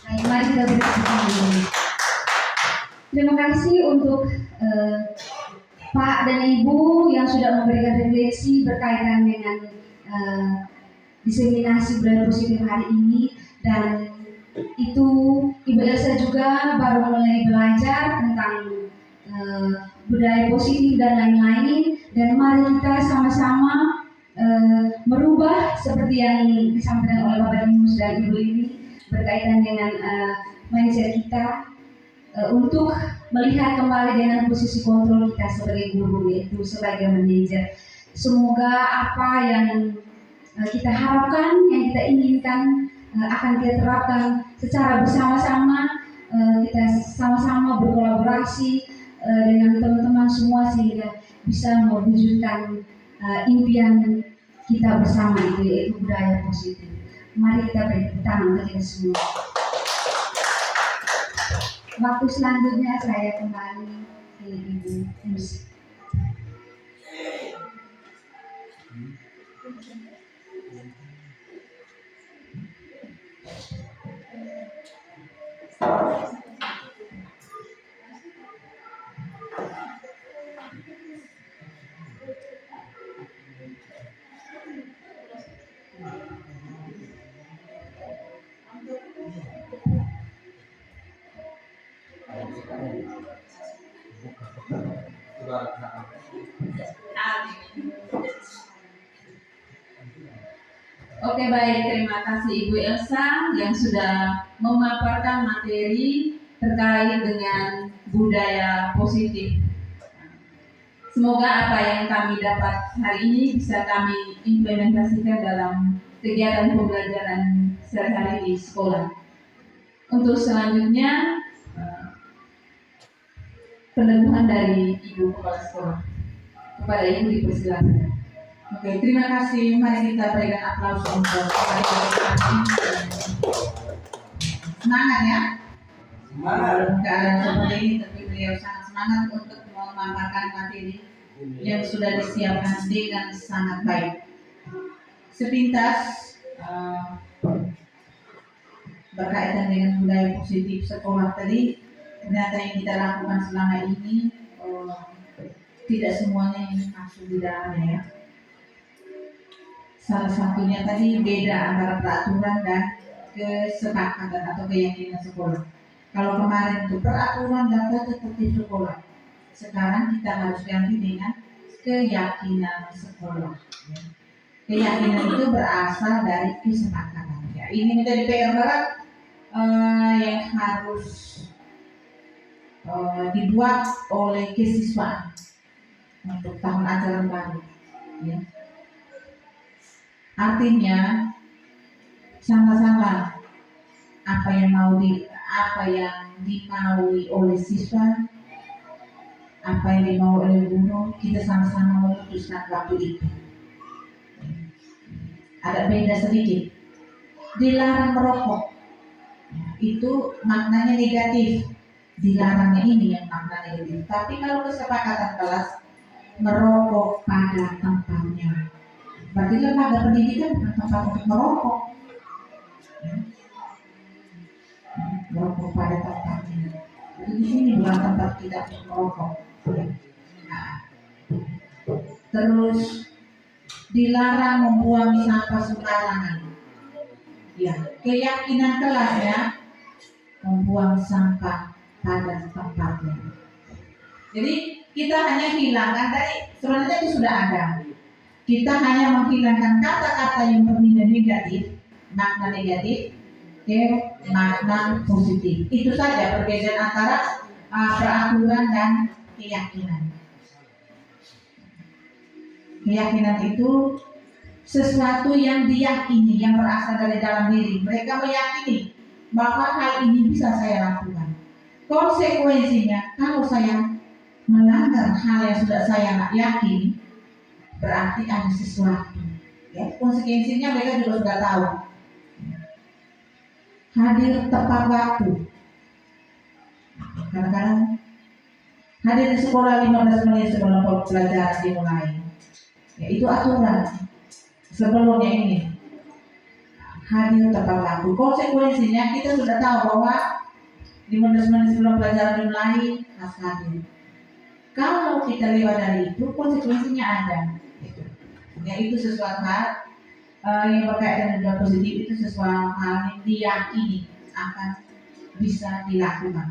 Baik, mari kita beri tepuk tangan dulu. Terima kasih untuk Pak dan Ibu yang sudah memberikan refleksi berkaitan dengan diseminasi budaya positif hari ini, dan itu Ibu Elsa juga baru mulai belajar tentang budaya positif dan lain-lain, dan mari kita sama-sama merubah seperti yang disampaikan oleh Bapak Dimus dan Ibu ini berkaitan dengan mindset kita untuk melihat kembali dengan posisi kontrol kita sebagai guru, yaitu sebagai manajer. Semoga apa yang kita harapkan, yang kita inginkan akan kita terapkan secara bersama-sama. Kita sama-sama berkolaborasi dengan teman-teman semua sehingga bisa mewujudkan impian kita bersama itu, yaitu budaya positif. Mari kita beri tepuk tangan untuk kita semua. Waktu selanjutnya saya kembali ke Ibu Elsa. Oke, baik, terima kasih Ibu Elsa yang sudah memaparkan materi terkait dengan budaya positif. Semoga apa yang kami dapat hari ini bisa kami implementasikan dalam kegiatan pembelajaran sehari-hari di sekolah. Untuk selanjutnya, peneguhan dari Ibu Kepala Sekolah. Kepada Ibu dipersilakan. Oke, terima kasih. Mari kita berikan aplaus untuk semangat ya. Dalam keadaan seperti ini, tapi beliau sangat semangat untuk memaparkan materi yang sudah disiapkan dengan sangat baik. Sepintas berkaitan dengan budaya positif sekolah tadi, ternyata yang kita lakukan selama ini tidak semuanya yang masuk di dalamnya ya. Salah satunya tadi beda antara peraturan dan kesepakatan atau keyakinan sekolah. Kalau kemarin itu peraturan dan tata tertib sekolah, sekarang kita harus ganti dengan keyakinan sekolah. Ya. Keyakinan itu berasal dari kesepakatan. Ya, ini menjadi PR berat yang harus dibuat oleh kesiswaan untuk tahun ajaran baru. Ya. Artinya sama-sama apa yang dimaui oleh siswa, apa yang dimaui oleh guru, kita sama-sama memutuskan waktu itu. Ada beda sedikit. Dilarang merokok, itu maknanya negatif. Dilarangnya ini yang makna negatif. Tapi kalau kesepakatan kelas, merokok pada tempatnya. Berarti lembaga pendidikan bukan tempat untuk merokok. Merokok pada tempatnya. Jadi di sini bukan tempat kita untuk merokok. Nah, terus dilarang membuang sampah sembarangan. Ya, keyakinan kelasnya membuang sampah pada tempatnya. Jadi kita hanya hilangkan dari sebenarnya itu sudah ada. Kita hanya menghilangkan kata-kata yang berbeda negatif, makna negatif ke makna positif. Itu saja perbedaan antara peraturan dan keyakinan. Keyakinan itu sesuatu yang diyakini, yang berasal dari dalam diri. Mereka meyakini bahwa hal ini bisa saya lakukan. Konsekuensinya, kalau saya melanggar hal yang sudah saya yakini, berarti ada sesuatu. Ya, konsekuensinya mereka juga sudah tahu. Hadir tepat waktu. Kadang-kadang hadir di sekolah 15 menit sebelum pelajaran dimulai. Ya, itu aturan. Sebelumnya ini hadir tepat waktu. Konsekuensinya kita sudah tahu bahwa 15 menit sebelum pelajaran dimulai harus hadir. Kalau kita lewat dari itu, konsekuensinya ada. Ya, itu sesuatu hal yang berkaitan dengan positif, itu sesuatu hal yang diyakini akan bisa dilakukan.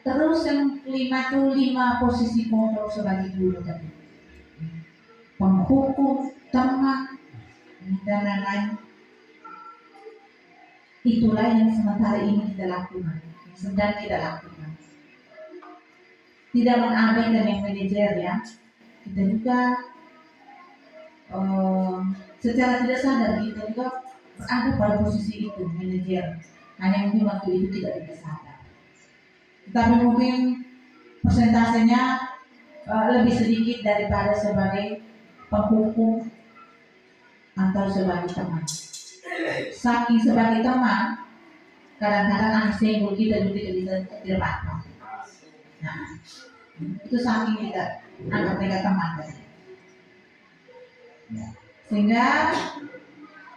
Terus yang kelima itu 5 posisi kontrol sebagai guru tadi. Penghukum, teman, dan lain-lain. Itulah yang sementara ini kita lakukan, yang sedang kita lakukan. Tidak mengabaikan yang manajer ya. Kita juga secara tidak sadar kita juga berada pada posisi itu manajer. Hanya mungkin waktu itu tidak kita sadar. Tetapi mungkin persentasenya lebih sedikit daripada sebagai penghukum atau sebagai teman. Saking sebagai teman, kadang-kadang anak senggol kita juga tidak bisa dilepaskan. Nah, itu saking kita anggap mereka teman. Sehingga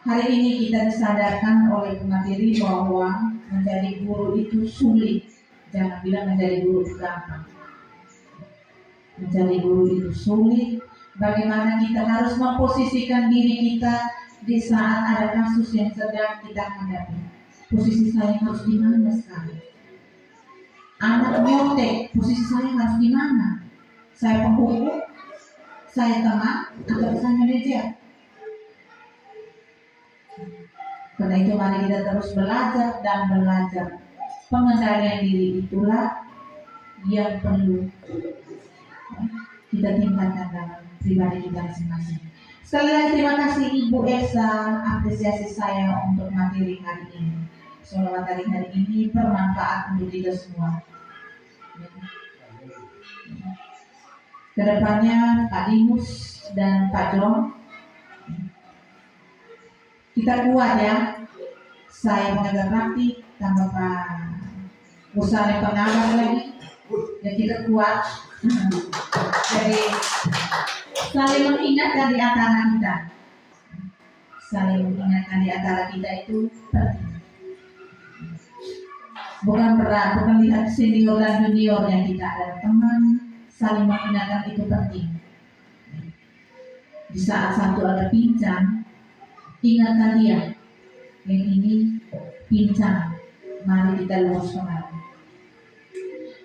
hari ini kita disadarkan oleh pemateri bahwa menjadi guru itu sulit. Jangan bilang menjadi guru itu gampang. Menjadi guru itu sulit. Bagaimana kita harus memposisikan diri kita di saat ada kasus yang sedang kita hadapi. Posisi saya harus di mana sekarang? Anak nyontek, posisi saya harus di mana? Saya penghukum, saya teman, atau saya manajer? Karena itu mari kita terus belajar dan belajar. Pengendalian diri itulah yang perlu kita tingkatkan dalam pribadi kita masing-masing. Sekali lagi terima kasih Ibu Esa, apresiasi saya untuk materi hari ini. Semoga materi hari ini bermanfaat untuk kita semua. Kedepannya Pak Dimus dan Pak Jong, kita kuat ya. Saya pengajar praktik tambah Pak usaha pengajar lagi, ya kita kuat. Jadi saling mengingatkan di antara kita. Saling mengingatkan di antara kita itu penting. Bukan berat, bukan lihat senior dan junior yang kita adalah teman. Saling mengingatkan itu penting. Di saat satu ada pincang, ingatkan dia. Yang ini pincang, mari kita lurus kembali.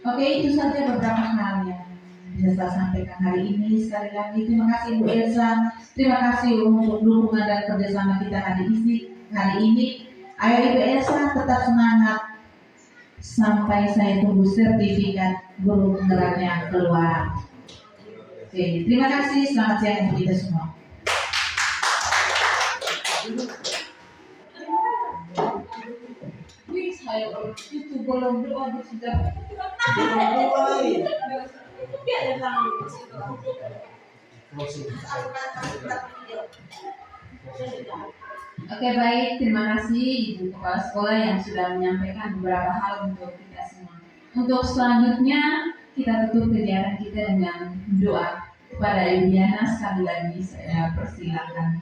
Oke, itu saja beberapa hal yang bisa saya sampaikan hari ini. Sekali lagi terima kasih Bu Elsa, terima kasih untuk dukungan dan kerjasama kita hari ini. Ayo Ibu Elsa tetap semangat sampai saya tunggu sertifikat guru penggeraknya keluar. Oke, terima kasih, selamat siang untuk kita semua. Itu belum doa sudah. Oke, baik, terima kasih Ibu Kepala Sekolah yang sudah menyampaikan beberapa hal untuk kita semua. Untuk selanjutnya kita tutup kegiatan kita dengan doa. Kepada Ibu Yana sekali lagi saya persilakan.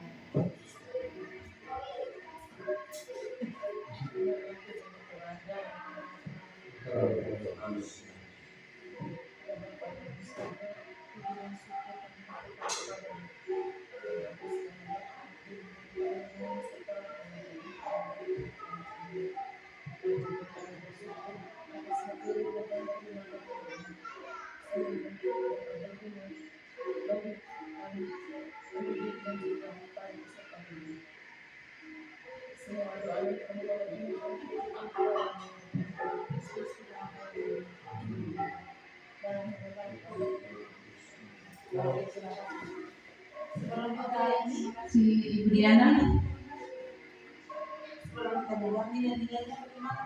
Semua doa dan permohonan ini ampun Yesus Tuhan dan Sebelum kita si Ibu Diana, sebelum kita mulai nilai-nilainya bagaimana?